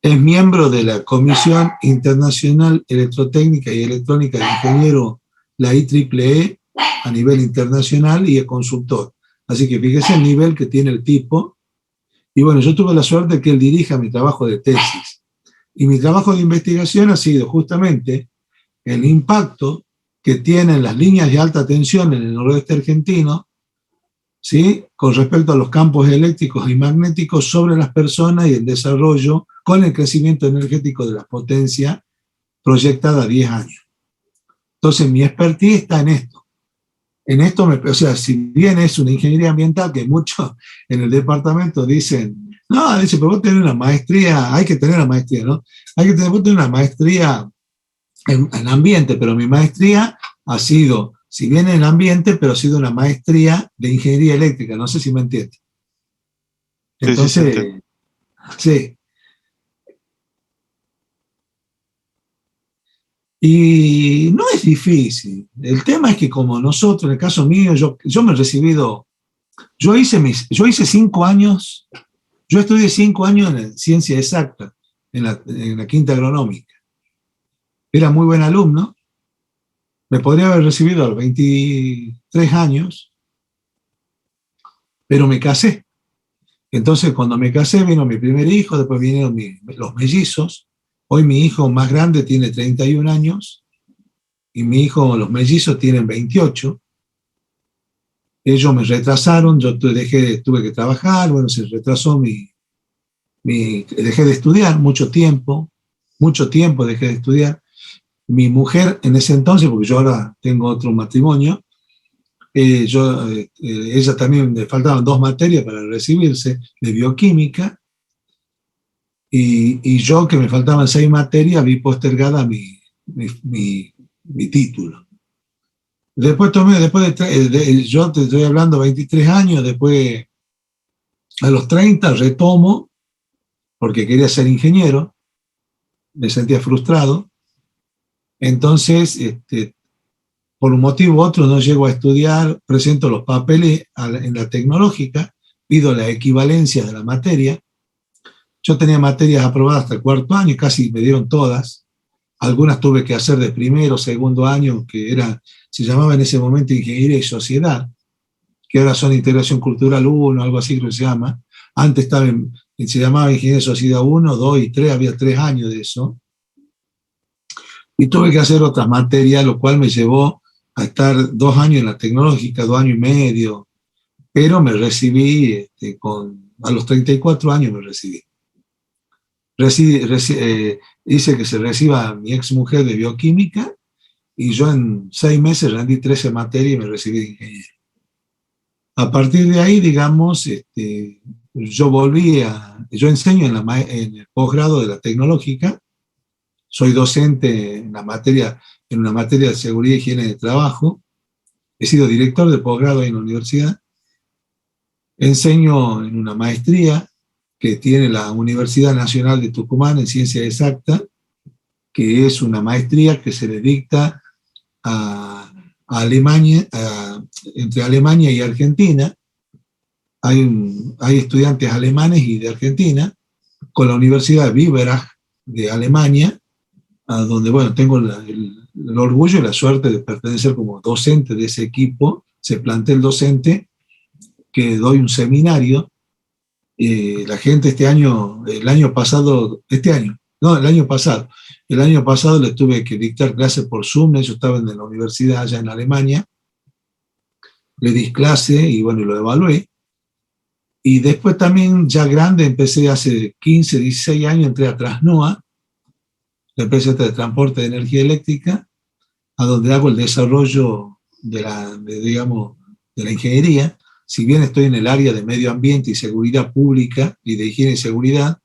Es miembro de la Comisión Internacional Electrotécnica y Electrónica de Ingenieros, la IEEE, a nivel internacional, y es consultor. Así que fíjese el nivel que tiene el tipo. Y bueno, yo tuve la suerte de que él dirija mi trabajo de tesis. Y mi trabajo de investigación ha sido justamente el impacto que tienen las líneas de alta tensión en el noroeste argentino, ¿sí?, con respecto a los campos eléctricos y magnéticos sobre las personas y el desarrollo con el crecimiento energético de la potencia proyectada a 10 años. Entonces, mi expertise está en esto. O sea, si bien es una ingeniería ambiental que muchos en el departamento dicen, no, dice, pero vos tenés una maestría, hay que tener una maestría, ¿no? Vos tenés una maestría en ambiente, pero mi maestría ha sido, si bien en ambiente, pero ha sido una maestría de ingeniería eléctrica, no sé si me entiendes. Entonces, sí. Y no es difícil. El tema es que como nosotros, en el caso mío, yo me he recibido, yo hice 5 años, yo estudié 5 años en ciencia exacta, en la Quinta Agronómica. Era muy buen alumno, me podría haber recibido a los 23 años, pero me casé. Entonces, cuando me casé, vino mi primer hijo, después vinieron los mellizos. Hoy mi hijo más grande tiene 31 años y los mellizos tienen 28. Ellos me retrasaron, yo tuve que trabajar, bueno, se retrasó dejé de estudiar mucho tiempo dejé de estudiar. Mi mujer en ese entonces, porque yo ahora tengo otro matrimonio, ella también le faltaban 2 materias para recibirse de bioquímica, y yo, que me faltaban 6 materias, vi postergada mi título. Después yo te estoy hablando 23 años, después a los 30 retomo, porque quería ser ingeniero, me sentía frustrado, entonces, por un motivo u otro no llego a estudiar, presento los papeles en la tecnológica, pido la equivalencia de la materia. Yo tenía materias aprobadas hasta el cuarto año, casi me dieron todas. Algunas tuve que hacer de primero, segundo año, se llamaba en ese momento Ingeniería y Sociedad, que ahora son Integración Cultural 1, algo así que se llama. Antes se llamaba Ingeniería y Sociedad 1, 2 y 3, había 3 años de eso. Y tuve que hacer otras materias, lo cual me llevó a estar 2 años en la tecnológica, 2 años y medio, pero me recibí, a los 34 años me recibí. Hice que se reciba mi ex mujer de bioquímica y yo en 6 meses rendí 13 materias y me recibí de ingeniero. A partir de ahí, digamos, yo enseño en el posgrado de la tecnológica, soy docente en una materia de seguridad y higiene de trabajo, he sido director de posgrado en la universidad, enseño en una maestría que tiene la Universidad Nacional de Tucumán en Ciencia Exacta, que es una maestría que se le dicta a Alemania, entre Alemania y Argentina. Hay estudiantes alemanes y de Argentina, con la Universidad de Biberach de Alemania, a donde, bueno, tengo el orgullo y la suerte de pertenecer como docente de ese equipo, ese plantel docente, que doy un seminario. La gente el año pasado les tuve que dictar clases por Zoom, ellos estaban en la universidad allá en Alemania, le di clase y bueno, lo evalué. Y después también, ya grande, empecé hace 15, 16 años, entré a Trasnoa, la empresa de transporte de energía eléctrica, a donde hago el desarrollo de la ingeniería. Si bien estoy en el área de medio ambiente y seguridad pública y de higiene y seguridad,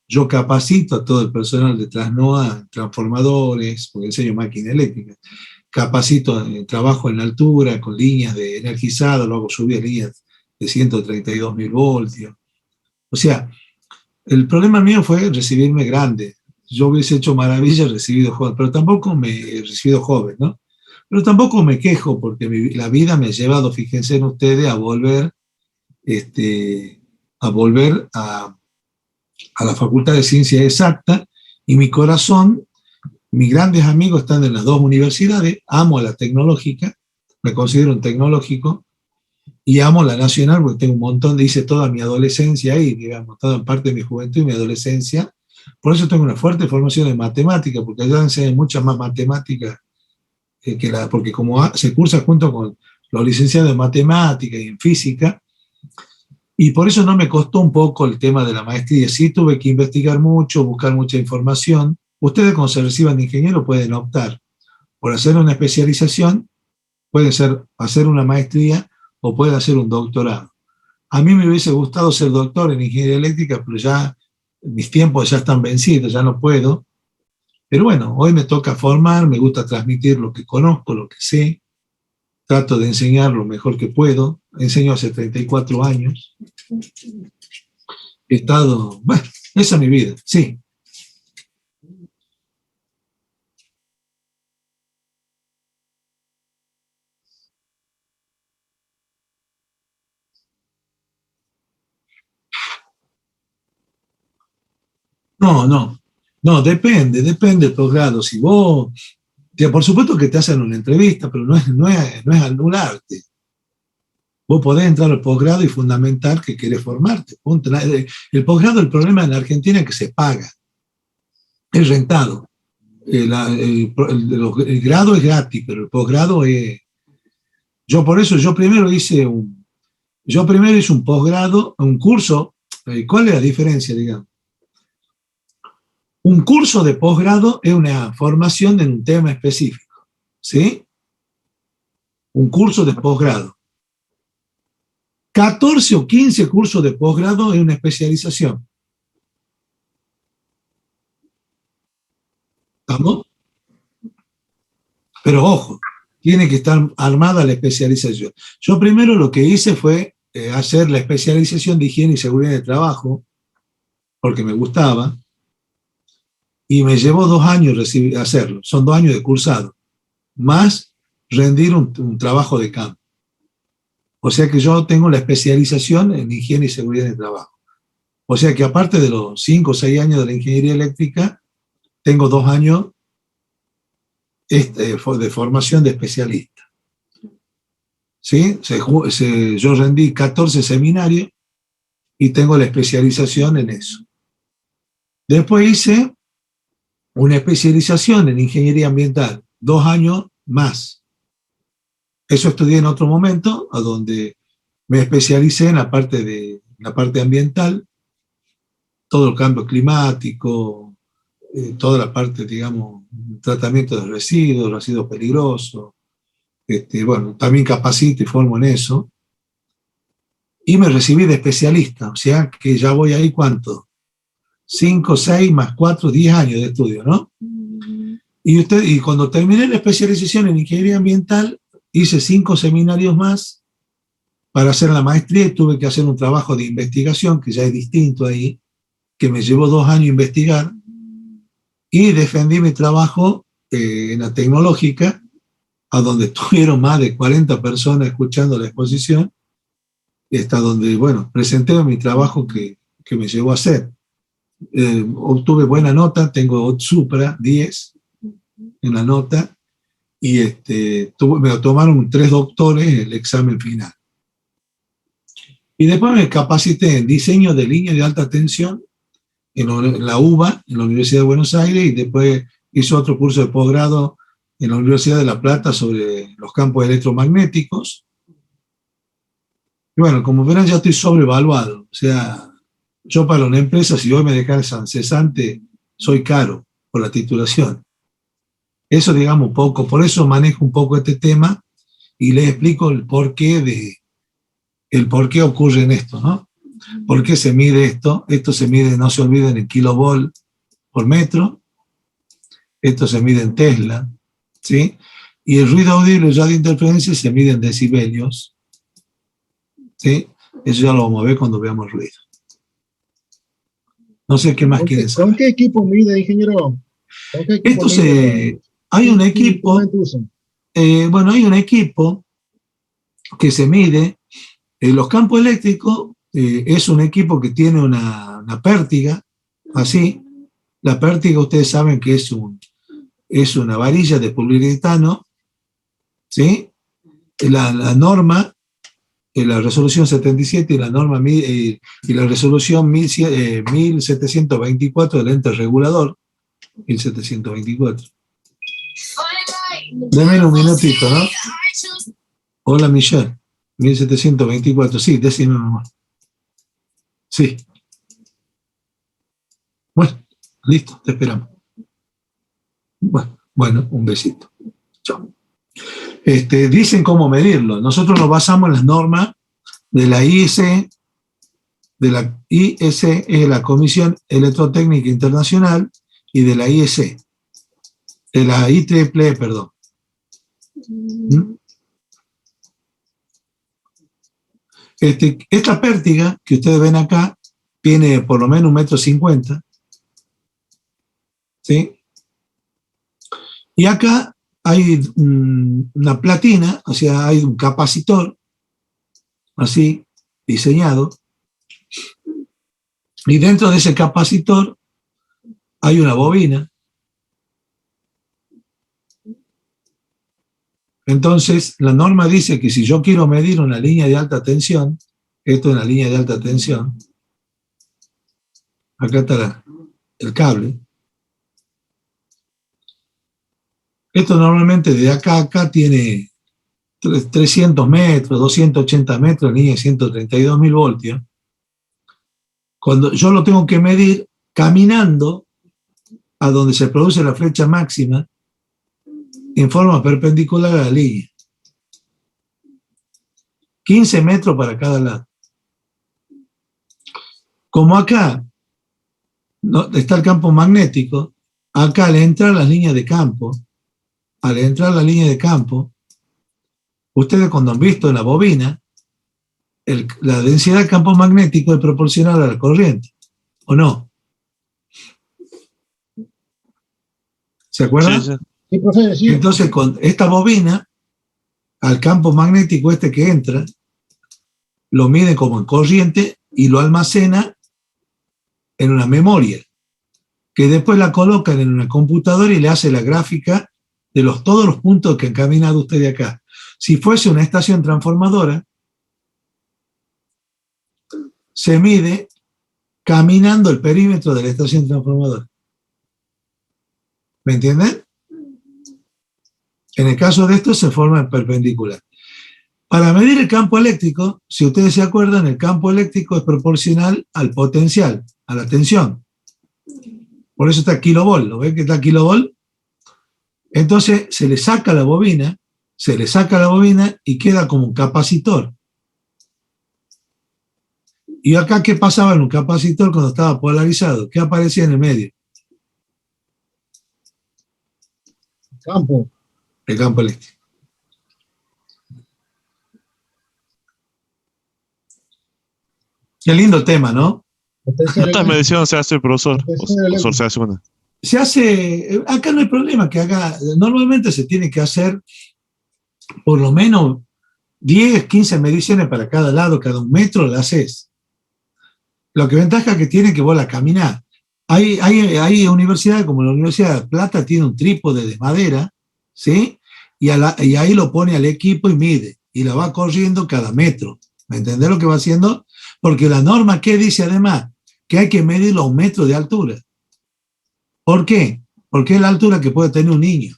yo capacito a todo el personal de Trasnoa, transformadores, porque enseño máquina eléctrica, capacito, trabajo en altura, con líneas de energizado, luego subí a líneas de 132.000 voltios. O sea, el problema mío fue recibirme grande. Yo hubiese hecho maravillas recibido joven, pero tampoco me he recibido joven, ¿no? Pero tampoco me quejo, porque la vida me ha llevado, fíjense en ustedes, a volver a la Facultad de Ciencia Exacta, y mi corazón, mis grandes amigos están en las 2 universidades, amo a la tecnológica, me considero un tecnológico, y amo la nacional porque tengo un montón, hice toda mi adolescencia ahí, digamos, toda parte de mi juventud y mi adolescencia. Por eso tengo una fuerte formación en matemática, porque allá enseñan muchas más matemáticas porque como se cursa junto con los licenciados en matemática y en física, y por eso no me costó un poco el tema de la maestría. Sí tuve que investigar mucho, buscar mucha información. Ustedes, cuando se reciban de ingeniero, pueden optar por hacer una especialización, pueden hacer una maestría o pueden hacer un doctorado. A mí me hubiese gustado ser doctor en ingeniería eléctrica, pero ya mis tiempos ya están vencidos, ya no puedo. Pero bueno, hoy me toca formar, me gusta transmitir lo que conozco, lo que sé, trato de enseñar lo mejor que puedo. Enseño hace 34 años. He estado, bueno, esa es mi vida, sí. No, depende del posgrado. Si vos, por supuesto que te hacen una entrevista, pero no es anularte. Vos podés entrar al posgrado y fundamentar que querés formarte. Punto. El posgrado, el problema en la Argentina es que se paga, es rentado. El grado es gratis, pero el posgrado es... Por eso yo primero hice un posgrado, un curso. ¿Cuál es la diferencia, digamos? Un curso de posgrado es una formación en un tema específico, ¿sí? Un curso de posgrado. 14 o 15 cursos de posgrado es una especialización. ¿Estamos? Pero ojo, tiene que estar armada la especialización. Yo primero lo que hice fue hacer la especialización de higiene y seguridad de trabajo, porque me gustaba, y me llevó 2 años hacerlo. Son 2 años de cursado, más rendir un trabajo de campo. O sea que yo tengo la especialización en higiene y seguridad de trabajo. O sea que aparte de los 5 o 6 años de la ingeniería eléctrica, tengo 2 años de formación de especialista. ¿Sí? Yo rendí 14 seminarios y tengo la especialización en eso. Después hice una especialización en ingeniería ambiental, 2 años más. Eso estudié en otro momento, a donde me especialicé en la parte ambiental, todo el cambio climático, toda la parte, digamos, tratamiento de residuos peligrosos. Bueno, también capacito y formo en eso. Y me recibí de especialista, o sea que ya voy ahí, ¿cuánto? 5, 6 más 4, 10 años de estudio, ¿no? Y cuando terminé la especialización en ingeniería ambiental, hice 5 seminarios más para hacer la maestría y tuve que hacer un trabajo de investigación, que ya es distinto ahí, que me llevó 2 años investigar, y defendí mi trabajo en la tecnológica, a donde estuvieron más de 40 personas escuchando la exposición, y hasta donde, bueno, presenté mi trabajo que me llevó a hacer. Obtuve buena nota, tengo Supra 10 en la nota, y me tomaron 3 doctores en el examen final. Y después me capacité en diseño de línea de alta tensión en la UBA, en la Universidad de Buenos Aires, y después hice otro curso de posgrado en la Universidad de La Plata sobre los campos electromagnéticos. Y bueno, como verán, ya estoy sobrevaluado. O sea, yo para una empresa, si hoy me dejan cesante, soy caro por la titulación. Eso, digamos, poco. Por eso manejo un poco este tema y les explico el porqué ocurre en esto, ¿no? ¿Por qué se mide esto? Esto se mide, no se olviden, en kilovolt por metro. Esto se mide en Tesla, ¿sí? Y el ruido audible, ya de interferencia, se mide en decibelios, ¿sí? Eso ya lo vamos a ver cuando veamos ruido. No sé qué más quieren saber. ¿Con qué equipo mide, ingeniero? ¿Con qué equipo mide? Hay un equipo, bueno, hay un equipo que se mide. Los campos eléctricos es un equipo que tiene una pértiga, así. La pértiga, ustedes saben que es una varilla de poliuretano, ¿sí? La norma, la resolución 77 y la norma y la resolución 1724 del ente regulador, 1724. Deme un minutito, ¿no? Hola, Michelle. 1724, sí, decime nomás. Sí. Bueno, listo, te esperamos. Bueno, un besito. Chao. Dicen cómo medirlo. Nosotros nos basamos en las normas de la IEC, es la Comisión Electrotécnica Internacional, y de la IEC, de la IEEE, perdón. Esta pértiga que ustedes ven acá tiene por lo menos 1,50 m, ¿sí? Y acá hay una platina, o sea, hay un capacitor, así, diseñado, y dentro de ese capacitor hay una bobina. Entonces, la norma dice que si yo quiero medir una línea de alta tensión, esto es una línea de alta tensión, acá está el cable. Esto normalmente de acá a acá tiene 300 metros, 280 metros, línea de 132.000 voltios. Cuando yo lo tengo que medir caminando a donde se produce la flecha máxima en forma perpendicular a la línea. 15 metros para cada lado. Como acá está el campo magnético, acá al entrar las líneas de campo, al entrar la línea de campo, ustedes cuando han visto en la bobina, la densidad del campo magnético es proporcional a la corriente, ¿o no? ¿Se acuerdan? Sí, sí. Sí, profe, sí. Entonces, con esta bobina, al campo magnético este que entra, lo mide como en corriente y lo almacena en una memoria, que después la colocan en una computadora y le hace la gráfica de todos los puntos que han caminado usted de acá. Si fuese una estación transformadora, se mide caminando el perímetro de la estación transformadora. ¿Me entienden? En el caso de esto se forma en perpendicular. Para medir el campo eléctrico, si ustedes se acuerdan, el campo eléctrico es proporcional al potencial, a la tensión. Por eso está kilovolt. ¿Lo ven que está kilovolt? Entonces se le saca la bobina y queda como un capacitor. ¿Y acá qué pasaba en un capacitor cuando estaba polarizado? ¿Qué aparecía en el medio? Campo. El campo eléctrico. Qué lindo tema, ¿no? Potencial ¿Cuántas eléctrico. mediciones se hace, profesor? Potencial O eléctrico. se hace una. Se hace, acá no hay problema que haga, normalmente se tiene que hacer por lo menos 10, 15 mediciones para cada lado, cada 1 metro la haces. Lo que ventaja que tiene que vos la caminás. Hay universidades como la Universidad de Plata, tiene un trípode de madera, ¿sí? Y ahí lo pone al equipo y mide, y la va corriendo cada metro. ¿Me entendés lo que va haciendo? Porque la norma, ¿qué dice además? Que hay que medirlo a 1 metro de altura. ¿Por qué? Porque es la altura que puede tener un niño,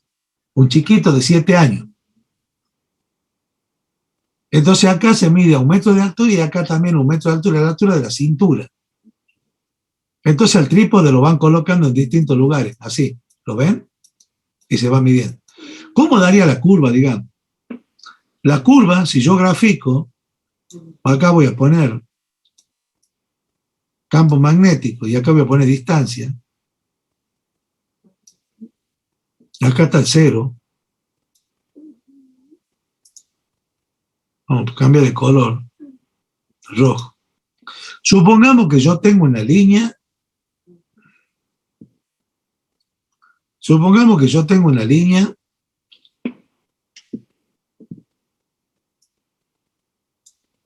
un chiquito de 7 años. Entonces acá se mide a 1 metro de altura y acá también 1 metro de altura, a la altura de la cintura. Entonces el trípode lo van colocando en distintos lugares, así, ¿lo ven? Y se va midiendo. ¿Cómo daría la curva, digamos? La curva, si yo grafico, acá voy a poner campo magnético y acá voy a poner distancia. Acá está el 0. Vamos, cambia de color. Rojo. Supongamos que yo tengo una línea. Supongamos que yo tengo una línea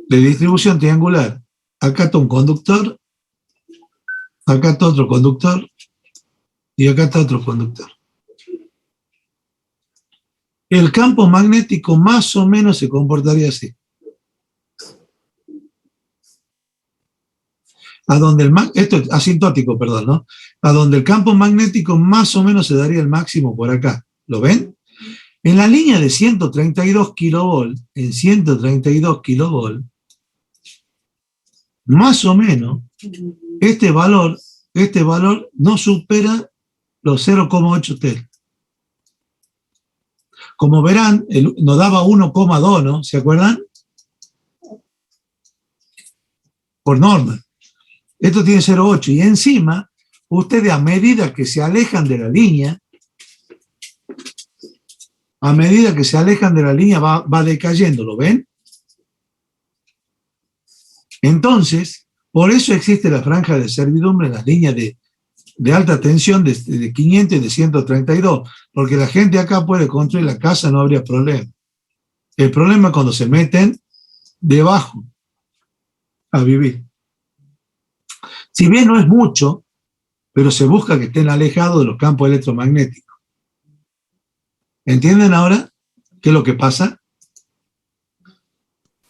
de distribución triangular. Acá está un conductor, acá está otro conductor y acá está otro conductor. El campo magnético más o menos se comportaría así. Esto es asintótico, perdón, ¿no? A donde el campo magnético más o menos se daría el máximo por acá. ¿Lo ven? En la línea de 132 kilovolt, en 132 kilovolt, más o menos, este valor no supera los 0,8 Tesla. Como verán, nos daba 1,2, ¿no? ¿Se acuerdan? Por norma. Esto tiene 0,8 y encima, ustedes a medida que se alejan de la línea, va decayendo, ¿lo ven? Entonces, por eso existe la franja de servidumbre en las líneas de alta tensión de 500 y de 132, porque la gente acá puede construir la casa, no habría problema. El problema es cuando se meten debajo a vivir. Si bien no es mucho, pero se busca que estén alejados de los campos electromagnéticos. ¿Entienden ahora qué es lo que pasa?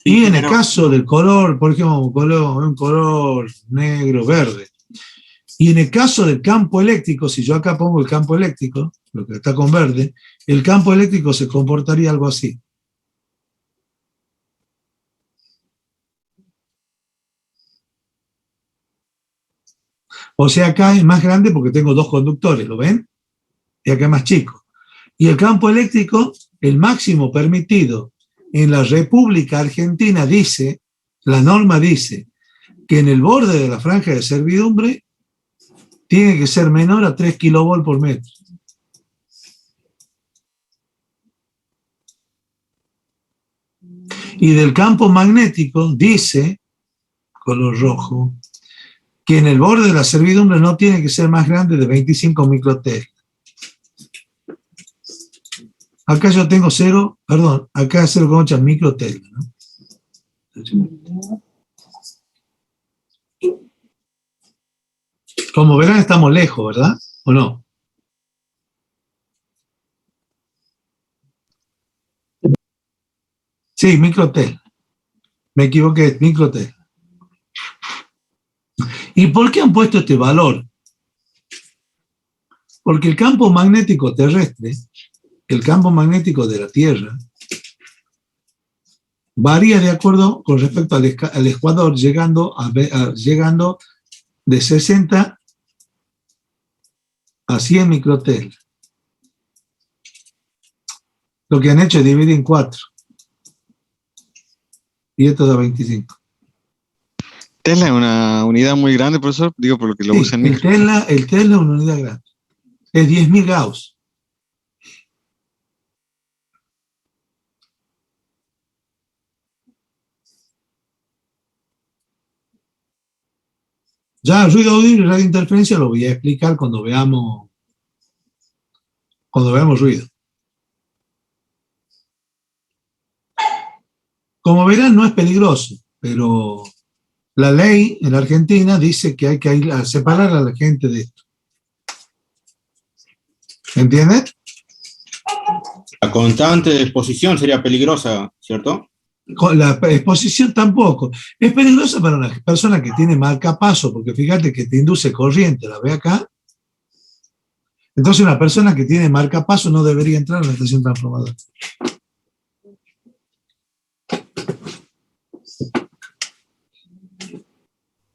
Y en el caso del color, por ejemplo, un color negro, verde. Y en el caso del campo eléctrico, si yo acá pongo el campo eléctrico, lo que está con verde, el campo eléctrico se comportaría algo así. O sea, acá es más grande porque tengo 2 conductores, ¿lo ven? Y acá es más chico. Y el campo eléctrico, el máximo permitido en la República Argentina dice, la norma dice, que en el borde de la franja de servidumbre tiene que ser menor a 3 kilovolts por metro. Y del campo magnético dice, color rojo, que en el borde de la servidumbre no tiene que ser más grande de 25 microtesla. Acá yo tengo 0, perdón, acá 0,8 microtesla, ¿no? Como verán, estamos lejos, ¿verdad? ¿O no? Sí, microtesla. Me equivoqué, microtesla. ¿Y por qué han puesto este valor? Porque el campo magnético terrestre, el campo magnético de la Tierra, varía de acuerdo con respecto al ecuador, llegando de 60 a 100 microtesla. Lo que han hecho es dividir en 4. Y esto da 25. Tesla es una unidad muy grande, profesor, digo por lo que lo Sí, usan el Tesla es una unidad grande. Es 10.000 Gauss. Ya ruido audible y radiointerferencia lo voy a explicar cuando veamos ruido. Como verán, no es peligroso, pero la ley en Argentina dice que hay que ir a separar a la gente de esto. ¿Entiendes? La constante exposición sería peligrosa, ¿cierto? Con la exposición tampoco. Es peligrosa para una persona que tiene marcapaso, porque fíjate que te induce corriente, la ve acá. Entonces una persona que tiene marcapaso no debería entrar a la estación transformadora.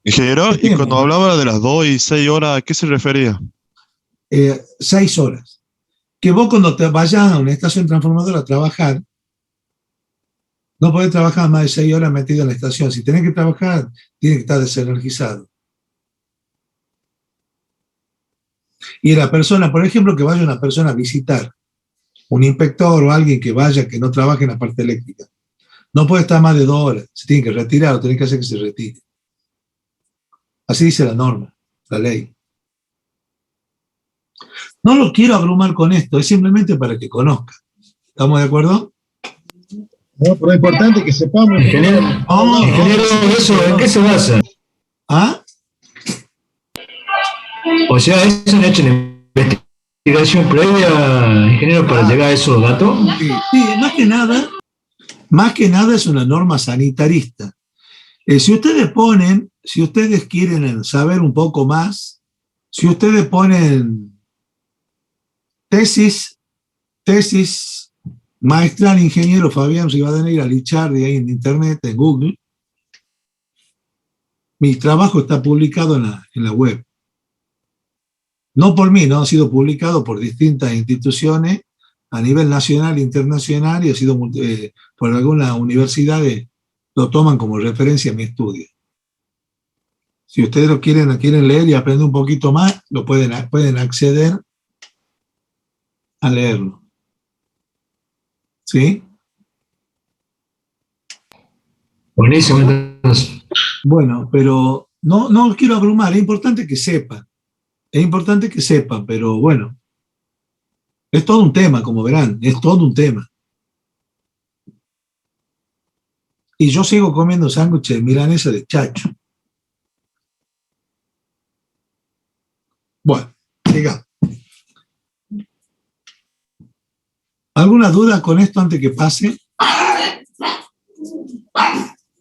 Ingeniero, y cuando hablaba de las 2 y 6 horas, ¿a qué se refería? 6 horas. Que vos cuando te vayas a una estación transformadora a trabajar, no podés trabajar más de 6 horas metido en la estación. Si tenés que trabajar, tiene que estar desenergizado. Y la persona, por ejemplo, que vaya una persona a visitar, un inspector o alguien que vaya, que no trabaje en la parte eléctrica, no puede estar más de 2 horas. Se tiene que retirar o tiene que hacer que se retire. Así dice la norma, la ley. No lo quiero abrumar con esto, es simplemente para que conozcan. ¿Estamos de acuerdo? No, pero es importante que sepamos. Ingeniero, ¿eso en qué se basa? ¿Ah? O sea, ¿es un hecho de investigación previa, ingeniero, para llegar a esos datos? Sí, más que nada es una norma sanitarista. Si ustedes quieren saber un poco más, si ustedes ponen tesis maestral ingeniero Fabián Rivadeneira Lichardi ahí en internet, en Google, mi trabajo está publicado en la web. No por mí, no ha sido publicado por distintas instituciones a nivel nacional e internacional y ha sido por algunas universidades, lo toman como referencia a mi estudio. Si ustedes lo quieren leer y aprender un poquito más, lo pueden acceder a leerlo. ¿Sí? Buenísimo, entonces. Bueno, pero no quiero abrumar, es importante que sepan. Es importante que sepan, pero bueno, es todo un tema, como verán, es todo un tema. Y yo sigo comiendo sándwiches de milanesa de chacho. Bueno, sigamos. ¿Alguna duda con esto antes que pase?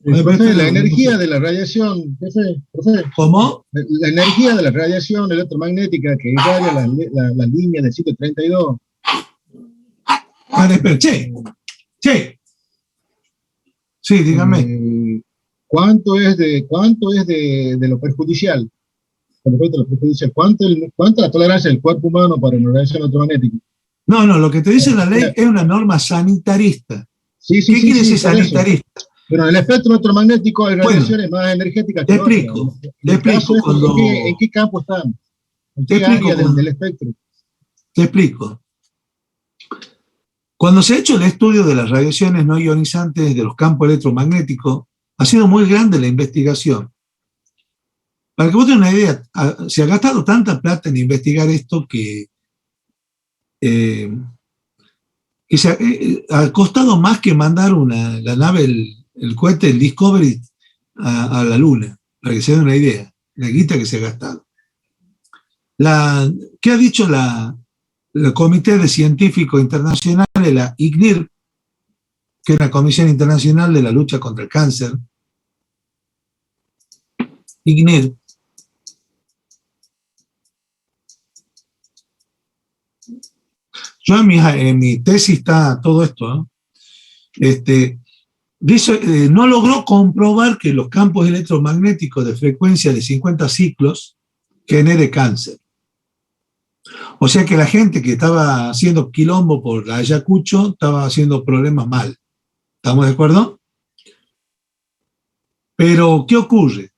La energía de la radiación, jefe. ¿Cómo? La energía de la radiación electromagnética que irradia la línea del sitio 32. Espera, che. Sí, dígame. ¿Cuánto es de lo perjudicial? Con respecto a lo perjudicial, ¿cuánto es la tolerancia del cuerpo humano para una radiación electromagnética? No, lo que te dice la ley es una norma sanitarista. Sí, ¿Qué quiere decir sanitarista? Pero en el espectro electromagnético hay radiaciones más energéticas que te explico. ¿En qué campo están? ¿En qué área del espectro? Te explico. Cuando se ha hecho el estudio de las radiaciones no ionizantes de los campos electromagnéticos, ha sido muy grande la investigación. Para que vos tengas una idea, se ha gastado tanta plata en investigar esto que ha costado más que mandar la nave, el cohete, el Discovery, a la Luna, para que se den una idea, la guita que se ha gastado. ¿Qué ha dicho el Comité de Científicos Internacionales, la ICNIRP, que es la Comisión Internacional de la Lucha contra el Cáncer? ICNIRP. Yo en mi tesis está todo esto, ¿no? Dice, no logró comprobar que los campos electromagnéticos de frecuencia de 50 ciclos genere cáncer. O sea que la gente que estaba haciendo quilombo por la Ayacucho estaba haciendo problemas mal. ¿Estamos de acuerdo? Pero, ¿qué ocurre?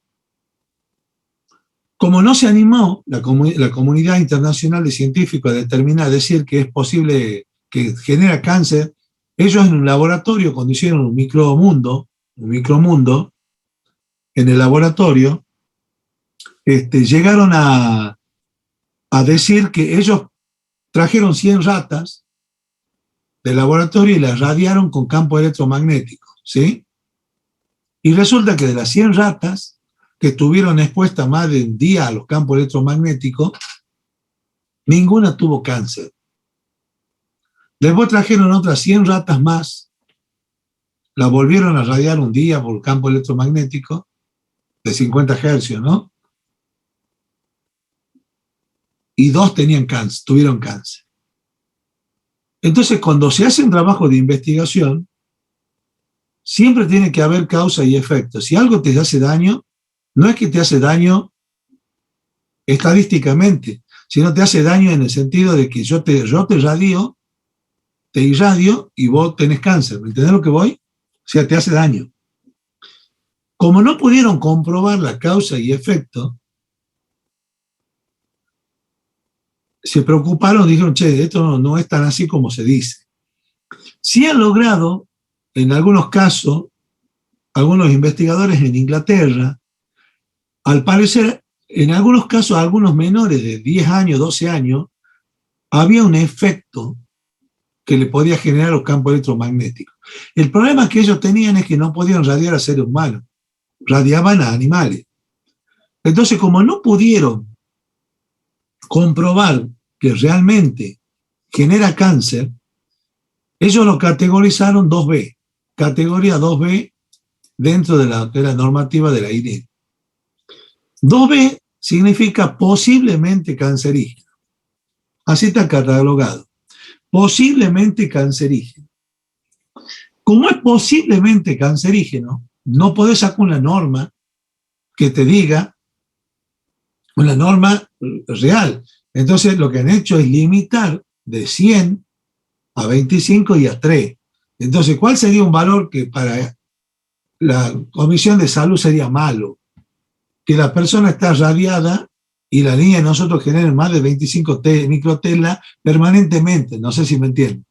Como no se animó la comunidad internacional de científicos a determinar, a decir que es posible que genera cáncer, ellos en un laboratorio, cuando hicieron un micromundo, en el laboratorio, llegaron a decir que ellos trajeron 100 ratas del laboratorio y las radiaron con campo electromagnético, ¿sí? Y resulta que de las 100 ratas que estuvieron expuestas más de un día a los campos electromagnéticos, ninguna tuvo cáncer. Después trajeron otras 100 ratas más, las volvieron a radiar un día por campo electromagnético de 50 hercios, ¿no? Y 2 tenían cáncer, tuvieron cáncer. Entonces, cuando se hace un trabajo de investigación, siempre tiene que haber causa y efecto. Si algo te hace daño, no es que te hace daño estadísticamente, sino te hace daño en el sentido de que yo te irradio y vos tenés cáncer. ¿Me entendés lo que voy? O sea, te hace daño. Como no pudieron comprobar la causa y efecto, se preocuparon, dijeron, che, esto no es tan así como se dice. Sí han logrado, en algunos casos, algunos investigadores en Inglaterra, al parecer, en algunos casos, algunos menores de 10 años, 12 años, había un efecto que le podía generar los campos electromagnéticos. El problema que ellos tenían es que no podían radiar a seres humanos, radiaban a animales. Entonces, como no pudieron comprobar que realmente genera cáncer, ellos lo categorizaron 2B, categoría 2B dentro de la normativa de la INED. 2B significa posiblemente cancerígeno. Así está catalogado. Posiblemente cancerígeno. Como es posiblemente cancerígeno, no podés sacar una norma que te diga, una norma real. Entonces lo que han hecho es limitar de 100 a 25 y a 3. Entonces, ¿cuál sería un valor que para la Comisión de Salud sería malo? Que la persona está radiada y la línea de nosotros generen más de 25 microtesla permanentemente. No sé si me entienden.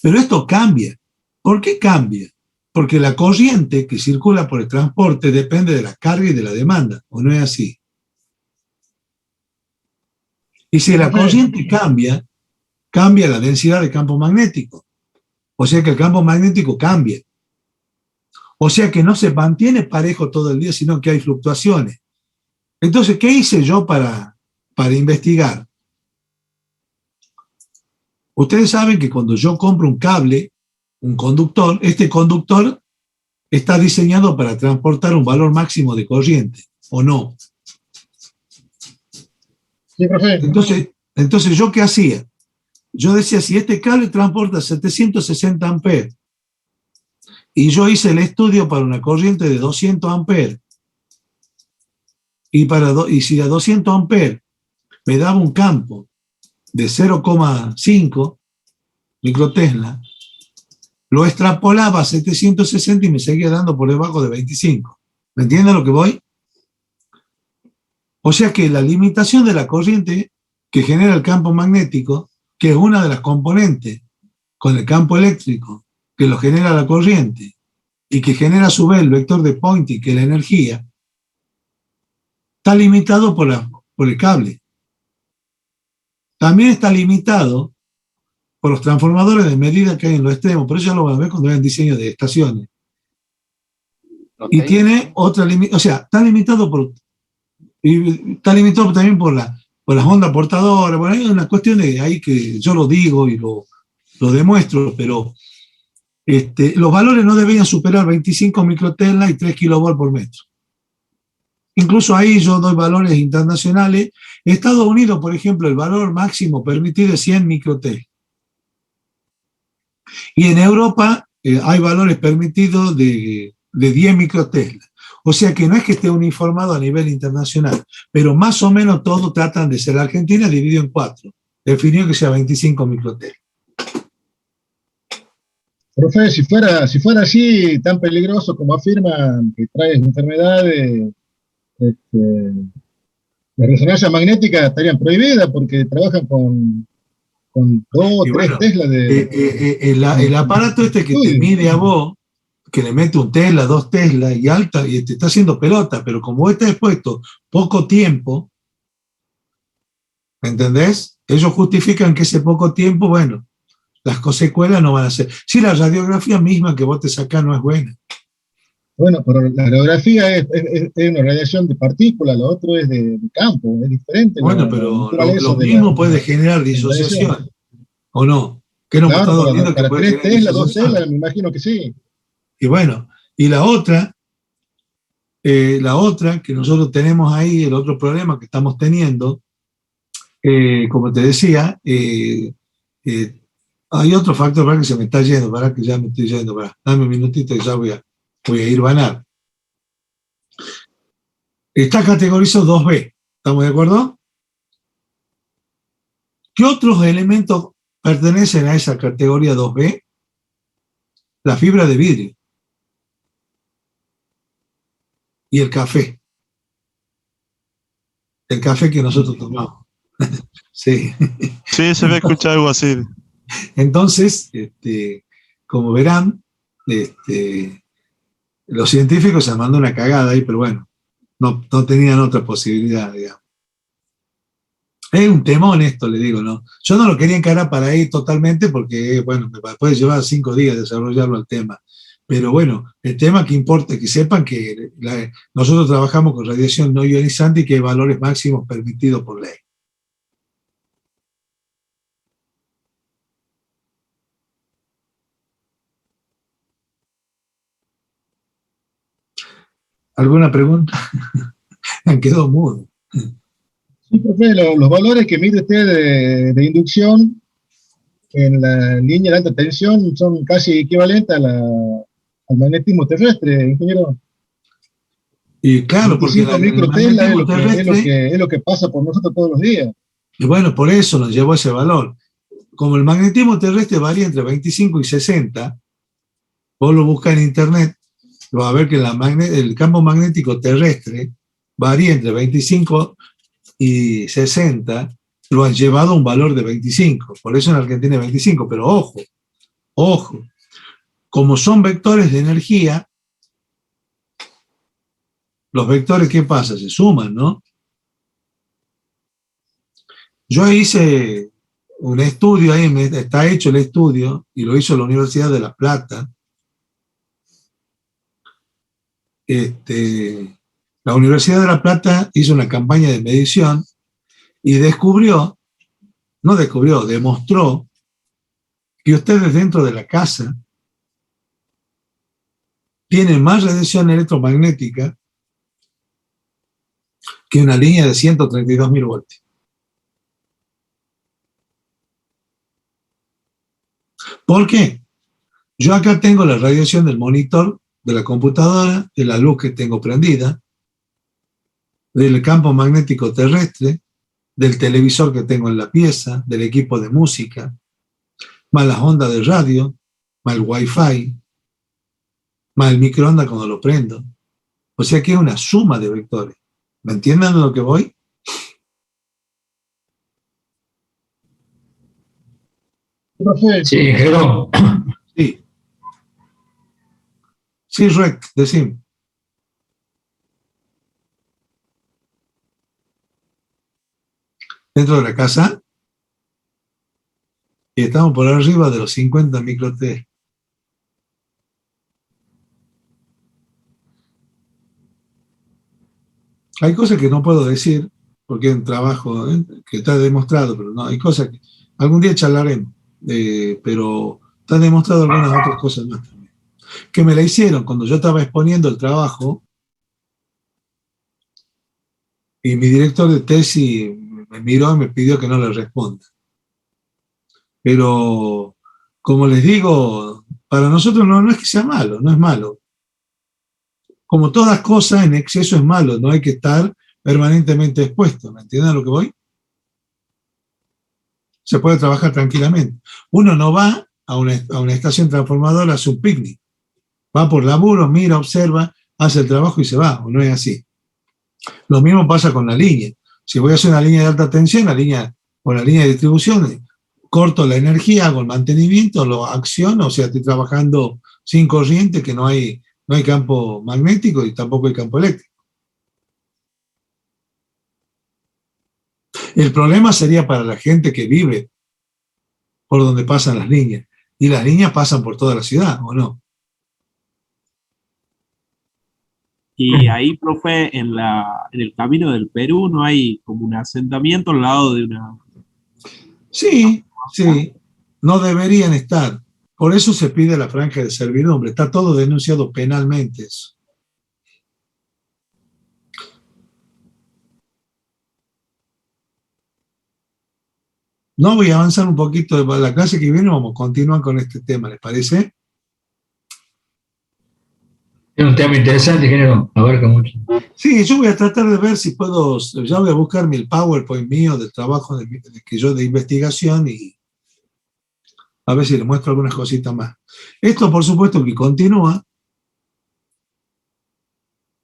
Pero esto cambia. ¿Por qué cambia? Porque la corriente que circula por el transporte depende de la carga y de la demanda, ¿o no es así? Y si la corriente cambia, cambia la densidad del campo magnético. O sea que el campo magnético cambia. O sea que no se mantiene parejo todo el día, sino que hay fluctuaciones. Entonces, ¿qué hice yo para investigar? Ustedes saben que cuando yo compro un cable, un conductor, este conductor está diseñado para transportar un valor máximo de corriente, ¿o no? Sí, profe. Entonces, ¿yo qué hacía? Yo decía, si este cable transporta 760 amperes, y yo hice el estudio para una corriente de 200 amperes, y si a 200 amperes me daba un campo de 0,5 microtesla, lo extrapolaba a 760 y me seguía dando por debajo de 25. ¿Me entienden lo que voy? O sea que la limitación de la corriente que genera el campo magnético, que es una de las componentes con el campo eléctrico que lo genera la corriente y que genera a su vez el vector de Poynting, que es la energía, está limitado por el cable. También está limitado por los transformadores de medida que hay en los extremos, por eso ya lo van a ver cuando vean diseño de estaciones. Y tiene otra limitación, o sea, está limitado también por las ondas portadoras. Bueno, hay una cuestión de ahí que yo lo digo y lo demuestro, pero los valores no deberían superar 25 microtesla y 3 kilovolts por metro. Incluso ahí yo doy valores internacionales. En Estados Unidos, por ejemplo, el valor máximo permitido es 100 microtesla. Y en Europa hay valores permitidos de 10 microtesla. O sea que no es que esté uniformado a nivel internacional, pero más o menos todos tratan de ser. Argentina dividido en 4, definió que sea 25 microtesla. Profe, si fuera así, tan peligroso como afirman, que trae enfermedades, la resonancia magnética estarían prohibidas porque trabajan con 2 o 3 Tesla el aparato que te mide a vos, que le mete 1 Tesla, 2 Tesla y alta, y te está haciendo pelota, pero como está expuesto poco tiempo, ¿me entendés? Ellos justifican que ese poco tiempo, bueno, las secuelas no van a ser. Si la radiografía misma que vos te sacás no es buena. Bueno, pero la radiografía es una radiación de partículas, lo otro es de campo, es diferente. Bueno, pero lo mismo puede generar disociación, ¿o no? ¿Qué nos está diciendo que puede 3 Tesla, 2 Tesla, me imagino que sí. Y bueno, y la otra que nosotros tenemos ahí, el otro problema que estamos teniendo, como te decía, hay otro factor para que se me está yendo, para que ya me estoy yendo, dame un minutito y ya voy a ir banar. Está categorizado 2B, ¿estamos de acuerdo? ¿Qué otros elementos pertenecen a esa categoría 2B? La fibra de vidrio y el café. El café que nosotros tomamos. Sí. Sí, se había escuchado algo así. Entonces, como verán, los científicos se mandan una cagada ahí, pero bueno, no tenían otra posibilidad, digamos. Es un temón esto, le digo, ¿no? Yo no lo quería encarar para ahí totalmente porque, bueno, me puede llevar 5 días desarrollarlo al tema. Pero bueno, el tema que importa es que sepan que nosotros trabajamos con radiación no ionizante y que hay valores máximos permitidos por ley. ¿Alguna pregunta? Me quedó mudo. Sí, profe, los valores que mide usted de inducción en la línea de alta tensión son casi equivalentes al magnetismo terrestre, ingeniero. Y claro, porque el magnetismo terrestre es lo que pasa por nosotros todos los días. Y bueno, por eso nos llevó ese valor. Como el magnetismo terrestre varía entre 25 y 60, vos lo buscas en internet, vas a ver que el campo magnético terrestre varía entre 25 y 60, lo han llevado a un valor de 25. Por eso en Argentina es 25, pero ojo, como son vectores de energía, los vectores, ¿qué pasa? Se suman, ¿no? Yo hice un estudio ahí, está hecho el estudio, y lo hizo la Universidad de La Plata. La Universidad de La Plata hizo una campaña de medición y demostró que ustedes dentro de la casa tienen más radiación electromagnética que una línea de 132.000 voltios. ¿Por qué? Yo acá tengo la radiación del monitor de la computadora, de la luz que tengo prendida, del campo magnético terrestre, del televisor que tengo en la pieza, del equipo de música, más las ondas de radio, más el wifi, más el microondas cuando lo prendo. O sea que es una suma de vectores. ¿Me entienden a lo que voy? Profe, Sí, Gerón. Sí. Sí, Rec, decime. Dentro de la casa, y estamos por arriba de los 50 microT. Hay cosas que no puedo decir, porque es un trabajo que está demostrado, pero no, hay cosas que algún día charlaremos, pero está demostrado algunas otras cosas más también. Que me la hicieron cuando yo estaba exponiendo el trabajo, y mi director de tesis me miró y me pidió que no le responda. Pero, como les digo, para nosotros no es que sea malo, no es malo. Como todas cosas, en exceso es malo, no hay que estar permanentemente expuesto, ¿me entienden a lo que voy? Se puede trabajar tranquilamente. Uno no va a una estación transformadora a hacer un picnic. Va por laburo, mira, observa, hace el trabajo y se va, o no es así. Lo mismo pasa con la línea. Si voy a hacer una línea de alta tensión, o la línea de distribución, corto la energía, hago el mantenimiento, lo acciono, o sea, estoy trabajando sin corriente, que no hay campo magnético y tampoco hay campo eléctrico. El problema sería para la gente que vive por donde pasan las líneas. Y las líneas pasan por toda la ciudad, ¿o no? Y ahí, profe, en el camino del Perú no hay como un asentamiento al lado de una... Sí, sí, no deberían estar. Por eso se pide la franja de servidumbre. Está todo denunciado penalmente eso. No, voy a avanzar un poquito. De la clase que viene vamos a continuar con este tema, ¿les parece? Es un tema interesante, Gerón. Abarca mucho. Sí, yo voy a tratar de ver si puedo, ya voy a buscar el PowerPoint mío del trabajo de investigación y a ver si les muestro algunas cositas más. Esto, por supuesto, que continúa.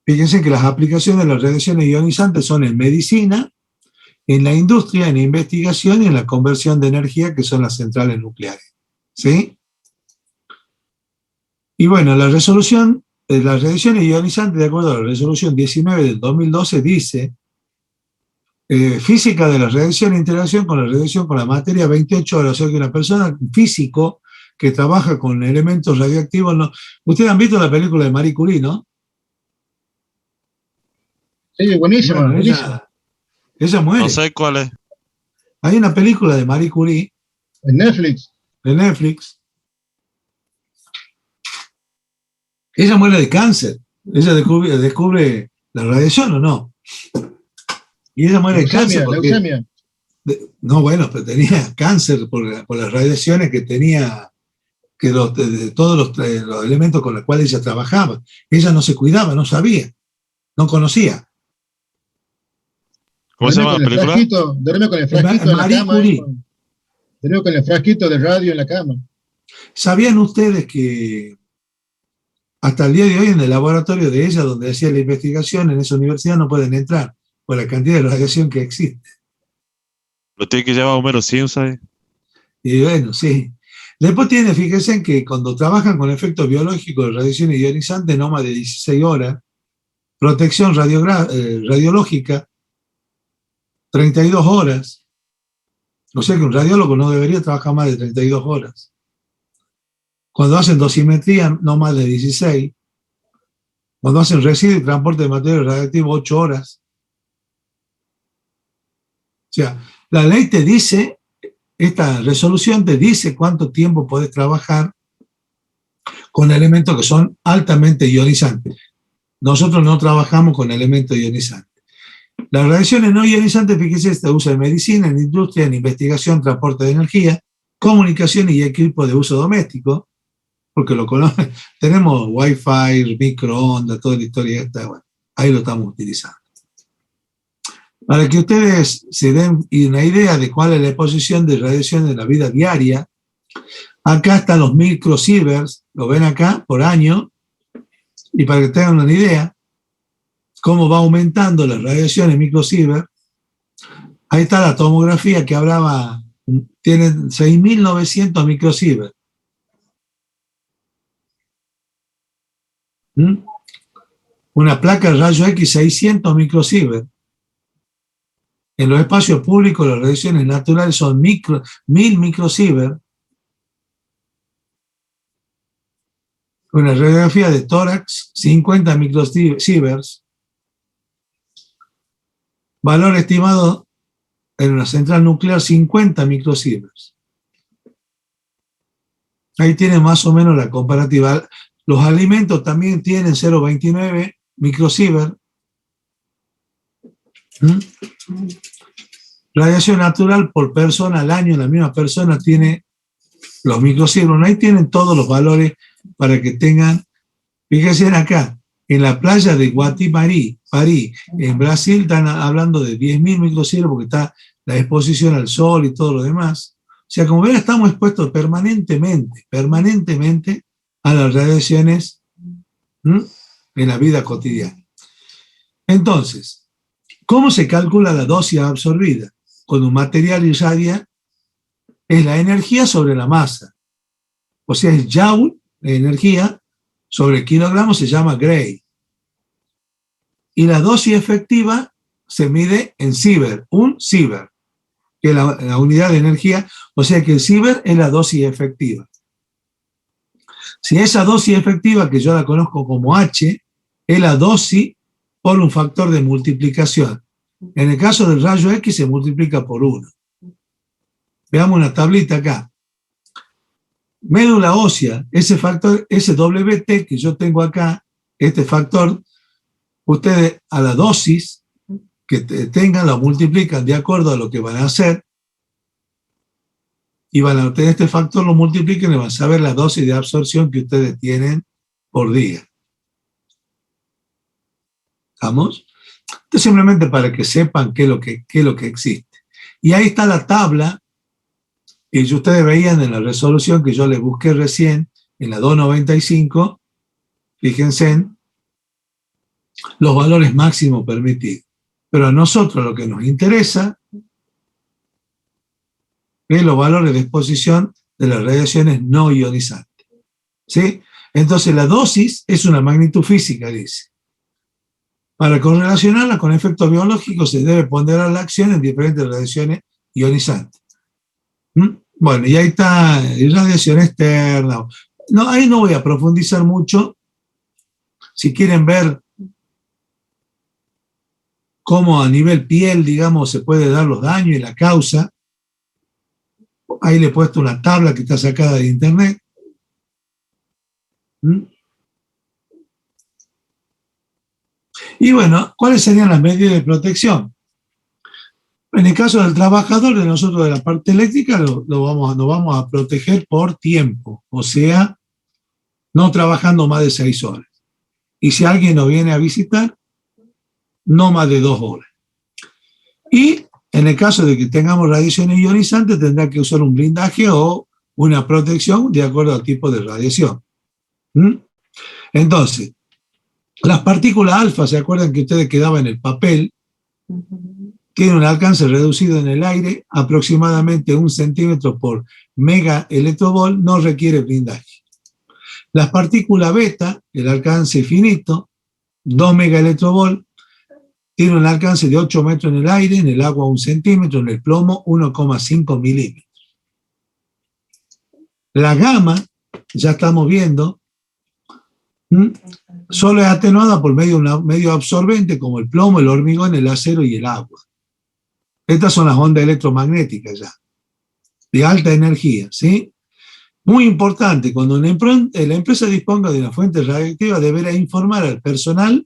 Fíjense que las aplicaciones de las radiaciones ionizantes son en medicina, en la industria, en investigación y en la conversión de energía, que son las centrales nucleares. ¿Sí? Y bueno, la resolución de las radiaciones ionizantes, de acuerdo a la resolución 19 del 2012, dice física de la radiación e interacción con la radiación con la materia 28 horas. O sea que una persona, un físico, que trabaja con elementos radioactivos. No. Ustedes han visto la película de Marie Curie, ¿no? sí, buenísimo, Bueno, buenísimo. ella muere. No sé cuál es. Hay una película de Marie Curie En Netflix. de Netflix. Ella muere de cáncer. Ella descubre la radiación, ¿o no? Y ella muere de cáncer porque... Leucemia. No, bueno, pero tenía cáncer por las radiaciones que tenía, de todos los elementos con los cuales ella trabajaba. Ella no se cuidaba, no sabía, no conocía. ¿Cómo se llama la película? Duerme con el frasquito en la Marie cama. Curie. Duerme con el frasquito de radio en la cama. ¿Sabían ustedes que hasta el día de hoy en el laboratorio de ella, donde hacía la investigación en esa universidad, no pueden entrar por la cantidad de radiación que existe? Lo tiene que llevar Homero Simpson. Y bueno, sí. Después fíjense en que cuando trabajan con efectos biológicos de radiación ionizante, no más de 16 horas, protección radiológica, 32 horas. O sea que un radiólogo no debería trabajar más de 32 horas. Cuando hacen dosimetría, no más de 16. Cuando hacen residuo y transporte de material radioactivo, 8 horas. O sea, la ley te dice, esta resolución te dice cuánto tiempo podés trabajar con elementos que son altamente ionizantes. Nosotros no trabajamos con elementos ionizantes. Las radiaciones no ionizantes, fíjense, se usa en medicina, en industria, en investigación, transporte de energía, comunicación y equipo de uso doméstico, porque lo conocen. Tenemos Wi-Fi, microondas, toda la historia esta, bueno, ahí lo estamos utilizando. Para que ustedes se den una idea de cuál es la exposición de radiación en la vida diaria, acá están los microsieverts, lo ven acá, por año, y para que tengan una idea, cómo va aumentando las radiaciones microsievert. Ahí está la tomografía que hablaba tienen 6.900 microsievert. Una placa de rayo X 600 microsievert. En los espacios públicos las radiaciones naturales son 1000 microsievert. Una radiografía de tórax 50 microsieverts. Valor estimado en una central nuclear 50 microsieverts. Ahí tienen más o menos la comparativa. Los alimentos también tienen 0,29 microsievert. Radiación natural por persona al año, la misma persona tiene los microsieverts. Ahí tienen todos los valores para que tengan. Fíjense acá, en la playa de Guatimarí, París, en Brasil, están hablando de 10.000 microsieverts porque está la exposición al sol y todo lo demás. O sea, como ven, estamos expuestos permanentemente a las radiaciones en la vida cotidiana. Entonces, ¿cómo se calcula la dosis absorbida? Cuando un material irradia, es la energía sobre la masa. O sea, es joule de energía sobre kilogramos, se llama Gray. Y la dosis efectiva se mide en sievert, un sievert, que es la unidad de energía, o sea que el sievert es la dosis efectiva. Si esa dosis efectiva, que yo la conozco como H, es la dosis por un factor de multiplicación. En el caso del rayo X se multiplica por 1. Veamos una tablita acá. Médula ósea, ese factor, ese WT que yo tengo acá, este factor, ustedes a la dosis que tengan lo multiplican de acuerdo a lo que van a hacer y van a obtener este factor, lo multiplican y van a saber la dosis de absorción que ustedes tienen por día. ¿Estamos? Esto es simplemente para que sepan qué es lo que existe. Y ahí está la tabla que ustedes veían en la resolución que yo les busqué recién, en la 295, fíjense en los valores máximos permitidos. Pero a nosotros lo que nos interesa es los valores de exposición de las radiaciones no ionizantes. ¿Sí? Entonces la dosis es una magnitud física, dice. Para correlacionarla con efectos biológicos se debe ponderar la acción en diferentes radiaciones ionizantes. Bueno, y ahí está irradiación externa. No, ahí no voy a profundizar mucho. Si quieren ver cómo a nivel piel, digamos, se puede dar los daños y la causa, ahí le he puesto una tabla que está sacada de internet. Y bueno, ¿cuáles serían las medidas de protección? En el caso del trabajador, de nosotros de la parte eléctrica, nos vamos a proteger por tiempo, o sea, no trabajando más de 6 horas. Y si alguien nos viene a visitar, no más de 2 horas. Y en el caso de que tengamos radiaciones ionizantes, tendrá que usar un blindaje o una protección de acuerdo al tipo de radiación. Entonces, las partículas alfa, ¿se acuerdan que ustedes quedaban en el papel? Tienen un alcance reducido en el aire, aproximadamente 1 centímetro por megaelectrovol, no requiere blindaje. Las partículas beta, el alcance finito, 2 megaelectrovol, tiene un alcance de 8 metros en el aire, en el agua 1 centímetro, en el plomo 1,5 milímetros. La gamma, ya estamos viendo, solo es atenuada por medio absorbente como el plomo, el hormigón, el acero y el agua. Estas son las ondas electromagnéticas ya, de alta energía, ¿sí? Muy importante, cuando la empresa disponga de una fuente radiactiva, deberá informar al personal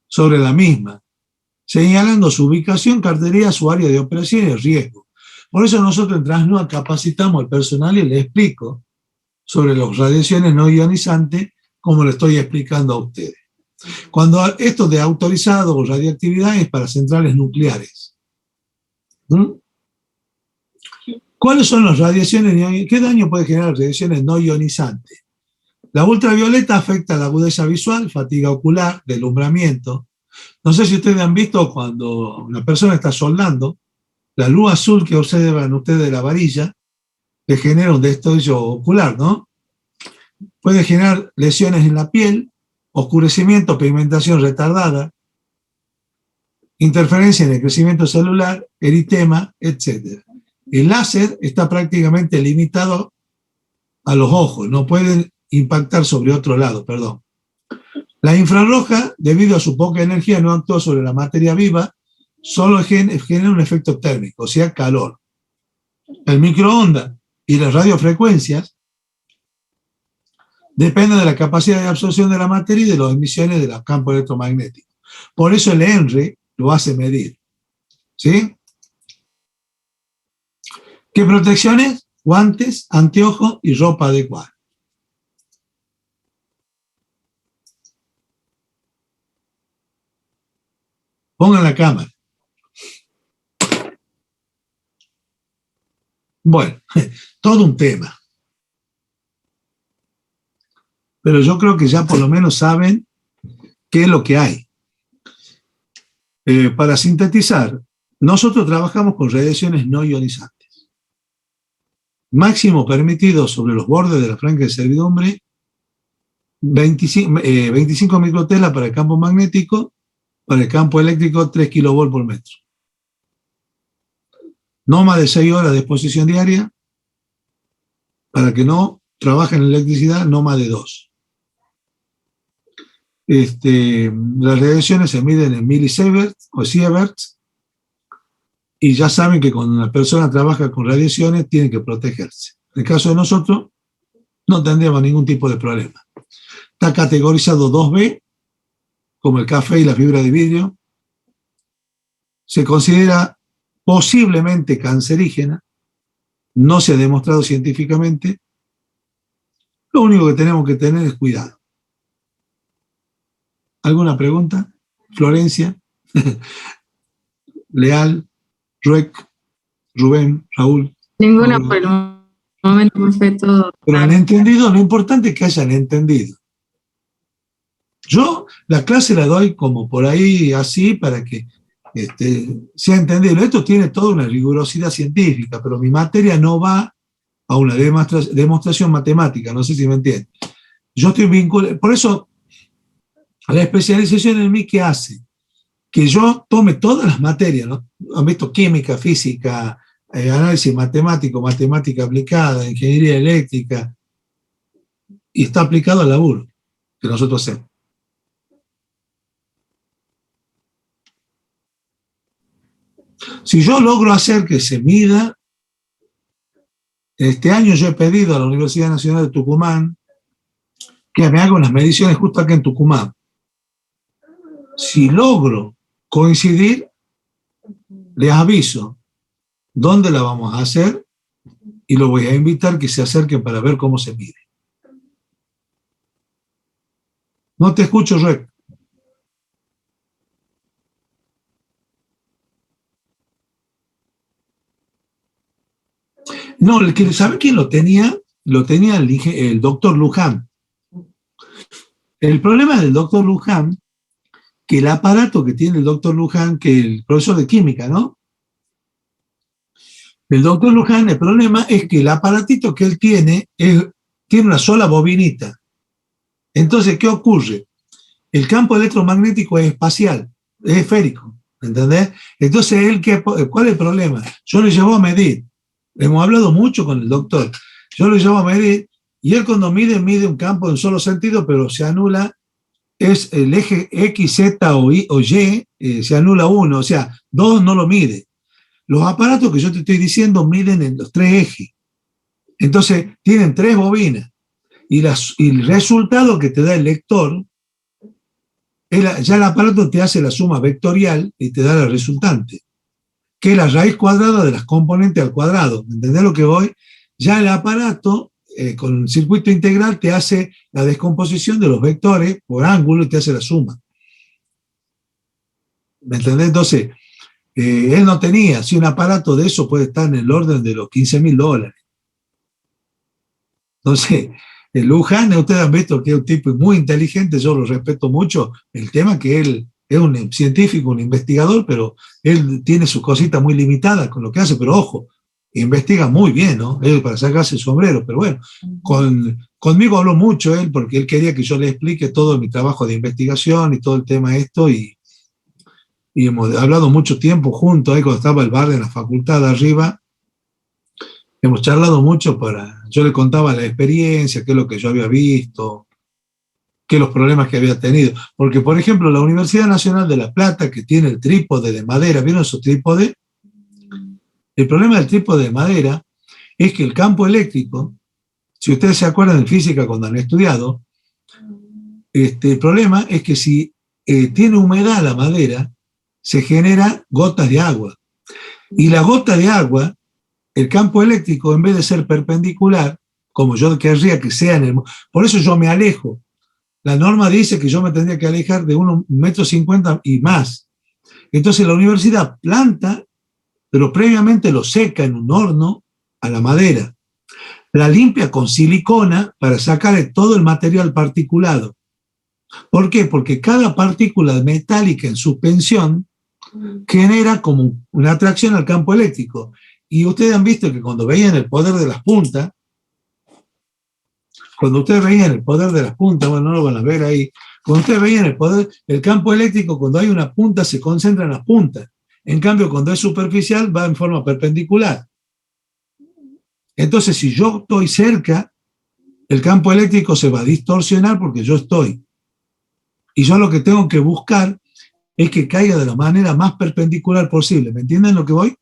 sobre la misma, señalando su ubicación, cartelería, su área de operación y el riesgo. Por eso nosotros en Transnoa capacitamos al personal y les explico sobre las radiaciones no ionizantes, como le estoy explicando a ustedes. Cuando esto de autorizado o radiactividad es para centrales nucleares. ¿Cuáles son las radiaciones? ¿Qué daño puede generar radiaciones no ionizantes? La ultravioleta afecta a la agudeza visual, fatiga ocular, deslumbramiento. No sé si ustedes han visto cuando una persona está soldando, la luz azul que observan ustedes de la varilla, que genera un destello ocular, ¿no? Puede generar lesiones en la piel, oscurecimiento, pigmentación retardada, interferencia en el crecimiento celular, eritema, etc. El láser está prácticamente limitado a los ojos, no pueden impactar sobre otro lado, perdón. La infrarroja, debido a su poca energía, no actúa sobre la materia viva, solo genera un efecto térmico, o sea, calor. El microondas y las radiofrecuencias dependen de la capacidad de absorción de la materia y de las emisiones de los campos electromagnéticos. Por eso el ENRE lo hace medir. ¿Sí? ¿Qué protecciones? Guantes, anteojos y ropa adecuada. Pongan la cámara. Bueno, todo un tema. Pero yo creo que ya por lo menos saben qué es lo que hay. Para sintetizar, nosotros trabajamos con radiaciones no ionizantes. Máximo permitido sobre los bordes de la franja de servidumbre, 25 microtelas para el campo magnético, para el campo eléctrico 3 kilovolts por metro. No más de 6 horas de exposición diaria, para que no trabajen en electricidad, no más de 2. Las radiaciones se miden en millisieverts o sieverts, y ya saben que cuando una persona trabaja con radiaciones tiene que protegerse. En el caso de nosotros, no tendríamos ningún tipo de problema. Está categorizado 2B, como el café y la fibra de vidrio. Se considera posiblemente cancerígena, no se ha demostrado científicamente. Lo único que tenemos que tener es cuidado. ¿Alguna pregunta? Florencia, Leal, Ruec, Rubén, Raúl. Ninguna por el momento, perfecto. Pero han entendido, lo importante es que hayan entendido. Yo la clase la doy como por ahí así para que sea entendido. Esto tiene toda una rigurosidad científica, pero mi materia no va a una demostración matemática, no sé si me entienden. Yo estoy vinculado, por eso la especialización en mí, ¿qué hace? Que yo tome todas las materias, ¿no? Han visto química, física, análisis matemático, matemática aplicada, ingeniería eléctrica, y está aplicado al laburo que nosotros hacemos. Si yo logro hacer que se mida, este año yo he pedido a la Universidad Nacional de Tucumán que me haga unas mediciones justo aquí en Tucumán. Si logro coincidir, les aviso dónde la vamos a hacer y lo voy a invitar que se acerquen para ver cómo se mide. No te escucho, Rec. No, ¿sabe quién lo tenía? Lo tenía el doctor Luján. El problema del doctor Luján, que el aparato que tiene el doctor Luján, que el profesor de química, ¿no? El doctor Luján, el problema es que el aparatito que él tiene una sola bobinita. Entonces, ¿qué ocurre? El campo electromagnético es espacial, es esférico, ¿entendés? Entonces, ¿cuál es el problema? Yo le llevo a medir. Hemos hablado mucho con el doctor. Yo lo llevo a medir y él cuando mide un campo en un solo sentido, pero se anula, es el eje X, Z o Y, se anula uno, o sea, 2 no lo mide. Los aparatos que yo te estoy diciendo miden en los 3 ejes. Entonces, tienen 3 bobinas. Y el resultado que te da el lector, ya el aparato te hace la suma vectorial y te da la resultante, que es la raíz cuadrada de las componentes al cuadrado. ¿Entendés lo que voy? Ya el aparato, con el circuito integral, te hace la descomposición de los vectores por ángulo y te hace la suma. ¿Me entendés? Entonces, él no tenía, si un aparato de eso puede estar en el orden de los $15.000. Entonces, el Luján, ustedes han visto que es un tipo muy inteligente, yo lo respeto mucho, el tema que él es un científico, un investigador, pero él tiene su cosita muy limitada con lo que hace, pero ojo, investiga muy bien, ¿no? Él para sacarse el sombrero, pero bueno, conmigo habló mucho él porque él quería que yo le explique todo mi trabajo de investigación y todo el tema esto, y hemos hablado mucho tiempo juntos, ahí cuando estaba el bar de la facultad de arriba, hemos charlado mucho yo le contaba la experiencia, qué es lo que yo había visto, qué los problemas que había tenido. Porque, por ejemplo, la Universidad Nacional de La Plata, que tiene el trípode de madera, ¿vieron esos trípodes? El problema del trípode de madera es que el campo eléctrico, si ustedes se acuerdan en física cuando han estudiado, el problema es que si tiene humedad la madera, se generan gotas de agua. Y la gota de agua, el campo eléctrico, en vez de ser perpendicular, como yo querría que sea por eso yo me alejo. La norma dice que yo me tendría que alejar de 1,50 m y más. Entonces la universidad planta, pero previamente lo seca en un horno a la madera. La limpia con silicona para sacar todo el material particulado. ¿Por qué? Porque cada partícula metálica en suspensión genera como una atracción al campo eléctrico. Y ustedes han visto que cuando veían el poder de las puntas, bueno, no lo van a ver ahí, cuando ustedes veían el poder, el campo eléctrico, cuando hay una punta, se concentra en las puntas. En cambio, cuando es superficial, va en forma perpendicular. Entonces, si yo estoy cerca, el campo eléctrico se va a distorsionar porque yo estoy. Y yo lo que tengo que buscar es que caiga de la manera más perpendicular posible. ¿Me entienden lo que voy?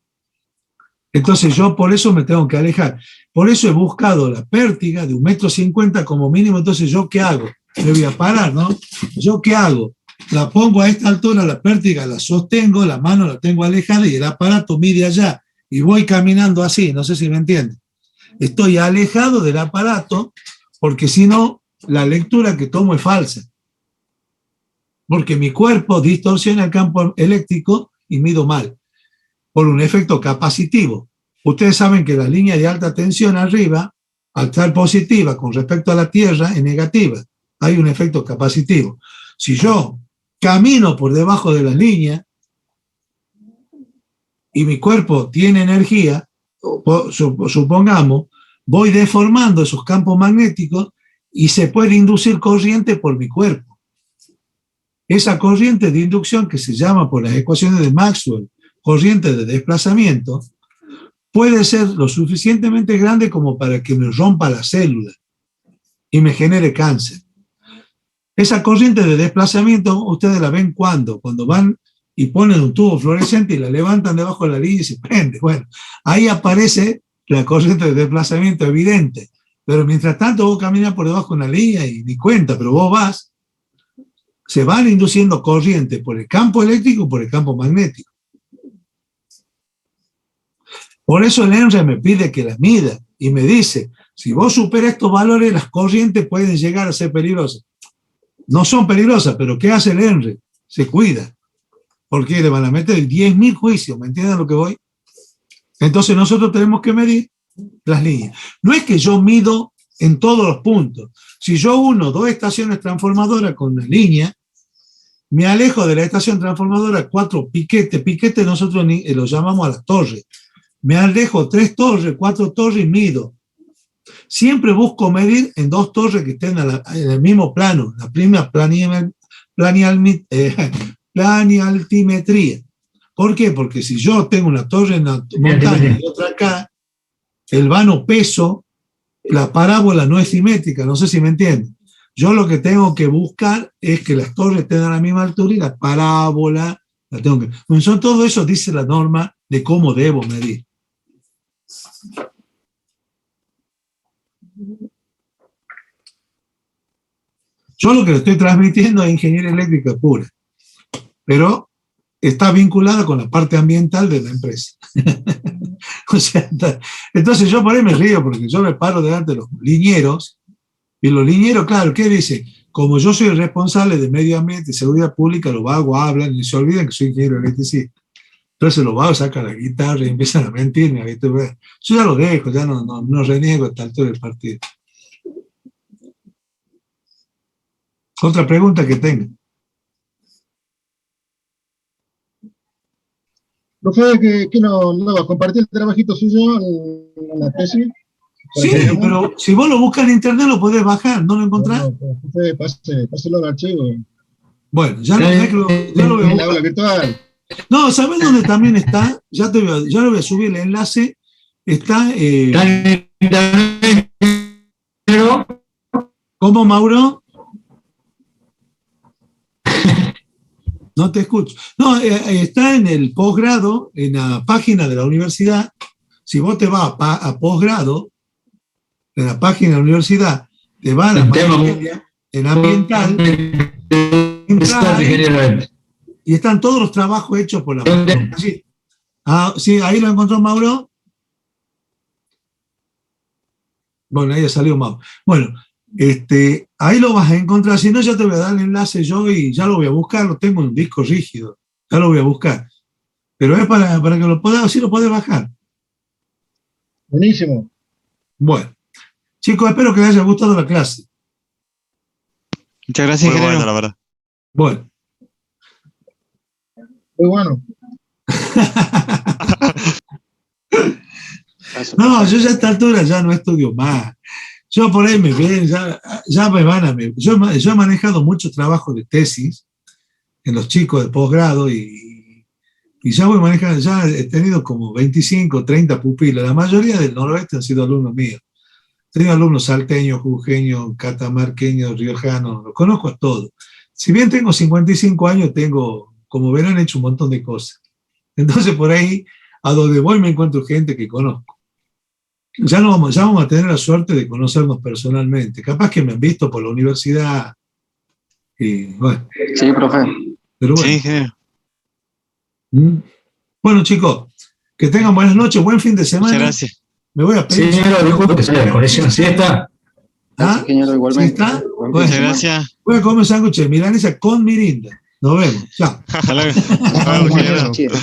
Entonces yo por eso me tengo que alejar. Por eso he buscado la pértiga de 1,50 m como mínimo. Entonces, ¿yo qué hago? Me voy a parar, ¿no? ¿Yo qué hago? La pongo a esta altura, la pértiga la sostengo, la mano la tengo alejada y el aparato mide allá. Y voy caminando así, no sé si me entienden. Estoy alejado del aparato porque si no, la lectura que tomo es falsa. Porque mi cuerpo distorsiona el campo eléctrico y mido mal, por un efecto capacitivo. Ustedes saben que la línea de alta tensión arriba, al estar positiva con respecto a la Tierra, es negativa. Hay un efecto capacitivo. Si yo camino por debajo de la línea y mi cuerpo tiene energía, supongamos, voy deformando esos campos magnéticos y se puede inducir corriente por mi cuerpo. Esa corriente de inducción, que se llama por las ecuaciones de Maxwell corriente de desplazamiento, puede ser lo suficientemente grande como para que me rompa la célula y me genere cáncer. Esa corriente de desplazamiento, ustedes la ven cuando van y ponen un tubo fluorescente y la levantan debajo de la línea y se prende. Bueno, ahí aparece la corriente de desplazamiento evidente. Pero mientras tanto vos caminas por debajo de una línea y ni cuenta, pero vos vas, se van induciendo corriente por el campo eléctrico y por el campo magnético. Por eso el ENRE me pide que la mida y me dice, si vos superas estos valores, las corrientes pueden llegar a ser peligrosas. No son peligrosas, pero ¿qué hace el ENRE? Se cuida. Porque le van a meter 10.000 juicios, ¿me entienden lo que voy? Entonces nosotros tenemos que medir las líneas. No es que yo mido en todos los puntos. Si yo uno 2 estaciones transformadoras con una línea, me alejo de la estación transformadora 4 piquetes. Piquetes nosotros lo llamamos a las torres. Me alejo 3 torres, 4 torres y mido. Siempre busco medir en 2 torres que estén en el mismo plano. La primera planialtimetría. ¿Por qué? Porque si yo tengo una torre en la montaña y otra acá, el vano peso, la parábola no es simétrica, no sé si me entienden. Yo lo que tengo que buscar es que las torres estén a la misma altura y la parábola la tengo que... Bueno, son todo eso dice la norma de cómo debo medir. Yo lo que le estoy transmitiendo es ingeniería eléctrica pura, pero está vinculada con la parte ambiental de la empresa. O sea, entonces yo por ahí me río porque yo me paro delante de los liñeros y los liñeros, claro, ¿qué dice? Como yo soy el responsable de medio ambiente y seguridad pública, los vagos hablan y se olvidan que soy ingeniero electricista. Entonces los vagos sacan la guitarra y empiezan a mentirme. ¿Viste? Yo ya lo dejo, ya no reniego a esta altura del partido. Otra pregunta que tenga. Profe, ¿qué no va a compartir el trabajito suyo en la tesis? Sí, pero si vos lo buscas en internet lo podés bajar, ¿no lo encontrás? No, profe, páselo al archivo. Bueno, ya lo voy a En la buscar. aula virtual. No, ¿sabés dónde también está? Ya le voy a subir el enlace. Está. ¿Cómo, Mauro? No te escucho. No, está en el posgrado, en la página de la universidad. Si vos te vas a posgrado, en la página de la universidad, te va a la materia, en ambiental, y están todos los trabajos hechos por la universidad. Sí. Sí, ahí lo encontró Mauro. Bueno, ahí ha salido Mauro. Bueno, ahí lo vas a encontrar. Si no, ya te voy a dar el enlace yo y ya lo voy a buscar. Lo tengo en un disco rígido. Ya lo voy a buscar. Pero es para que lo puedas, así lo podés bajar. Buenísimo. Bueno, chicos, espero que les haya gustado la clase. Muchas gracias, Muy ingeniero. buena, la verdad. Bueno. Muy bueno. No, yo ya a esta altura ya no estudio más. Yo por ahí me ven, ya me van a ver. Yo he manejado muchos trabajos de tesis en los chicos de posgrado y ya voy manejando, ya he tenido como 25, 30 pupilas. La mayoría del noroeste han sido alumnos míos. He tenido alumnos salteños, jujeños, catamarqueños, riojanos, los conozco a todos. Si bien tengo 55 años, como verán, hecho un montón de cosas. Entonces por ahí, a donde voy me encuentro gente que conozco. Ya vamos a tener la suerte de conocernos personalmente. Capaz que me han visto por la universidad. Y bueno. Sí, profe. Pero bueno. Sí, ingeniero. Bueno, chicos, que tengan buenas noches, buen fin de semana. Muchas gracias. Me voy a pedir. Sí, señor, disculpe que se la conexión. ¿Sí está? Gracias, ingeniero, igualmente. ¿Sí está? Buen Bueno, Muchas gracias. voy a comer un sándwich de milanesa con mirinda. Nos vemos. Chao. Hasta luego. Ingeniero, chido.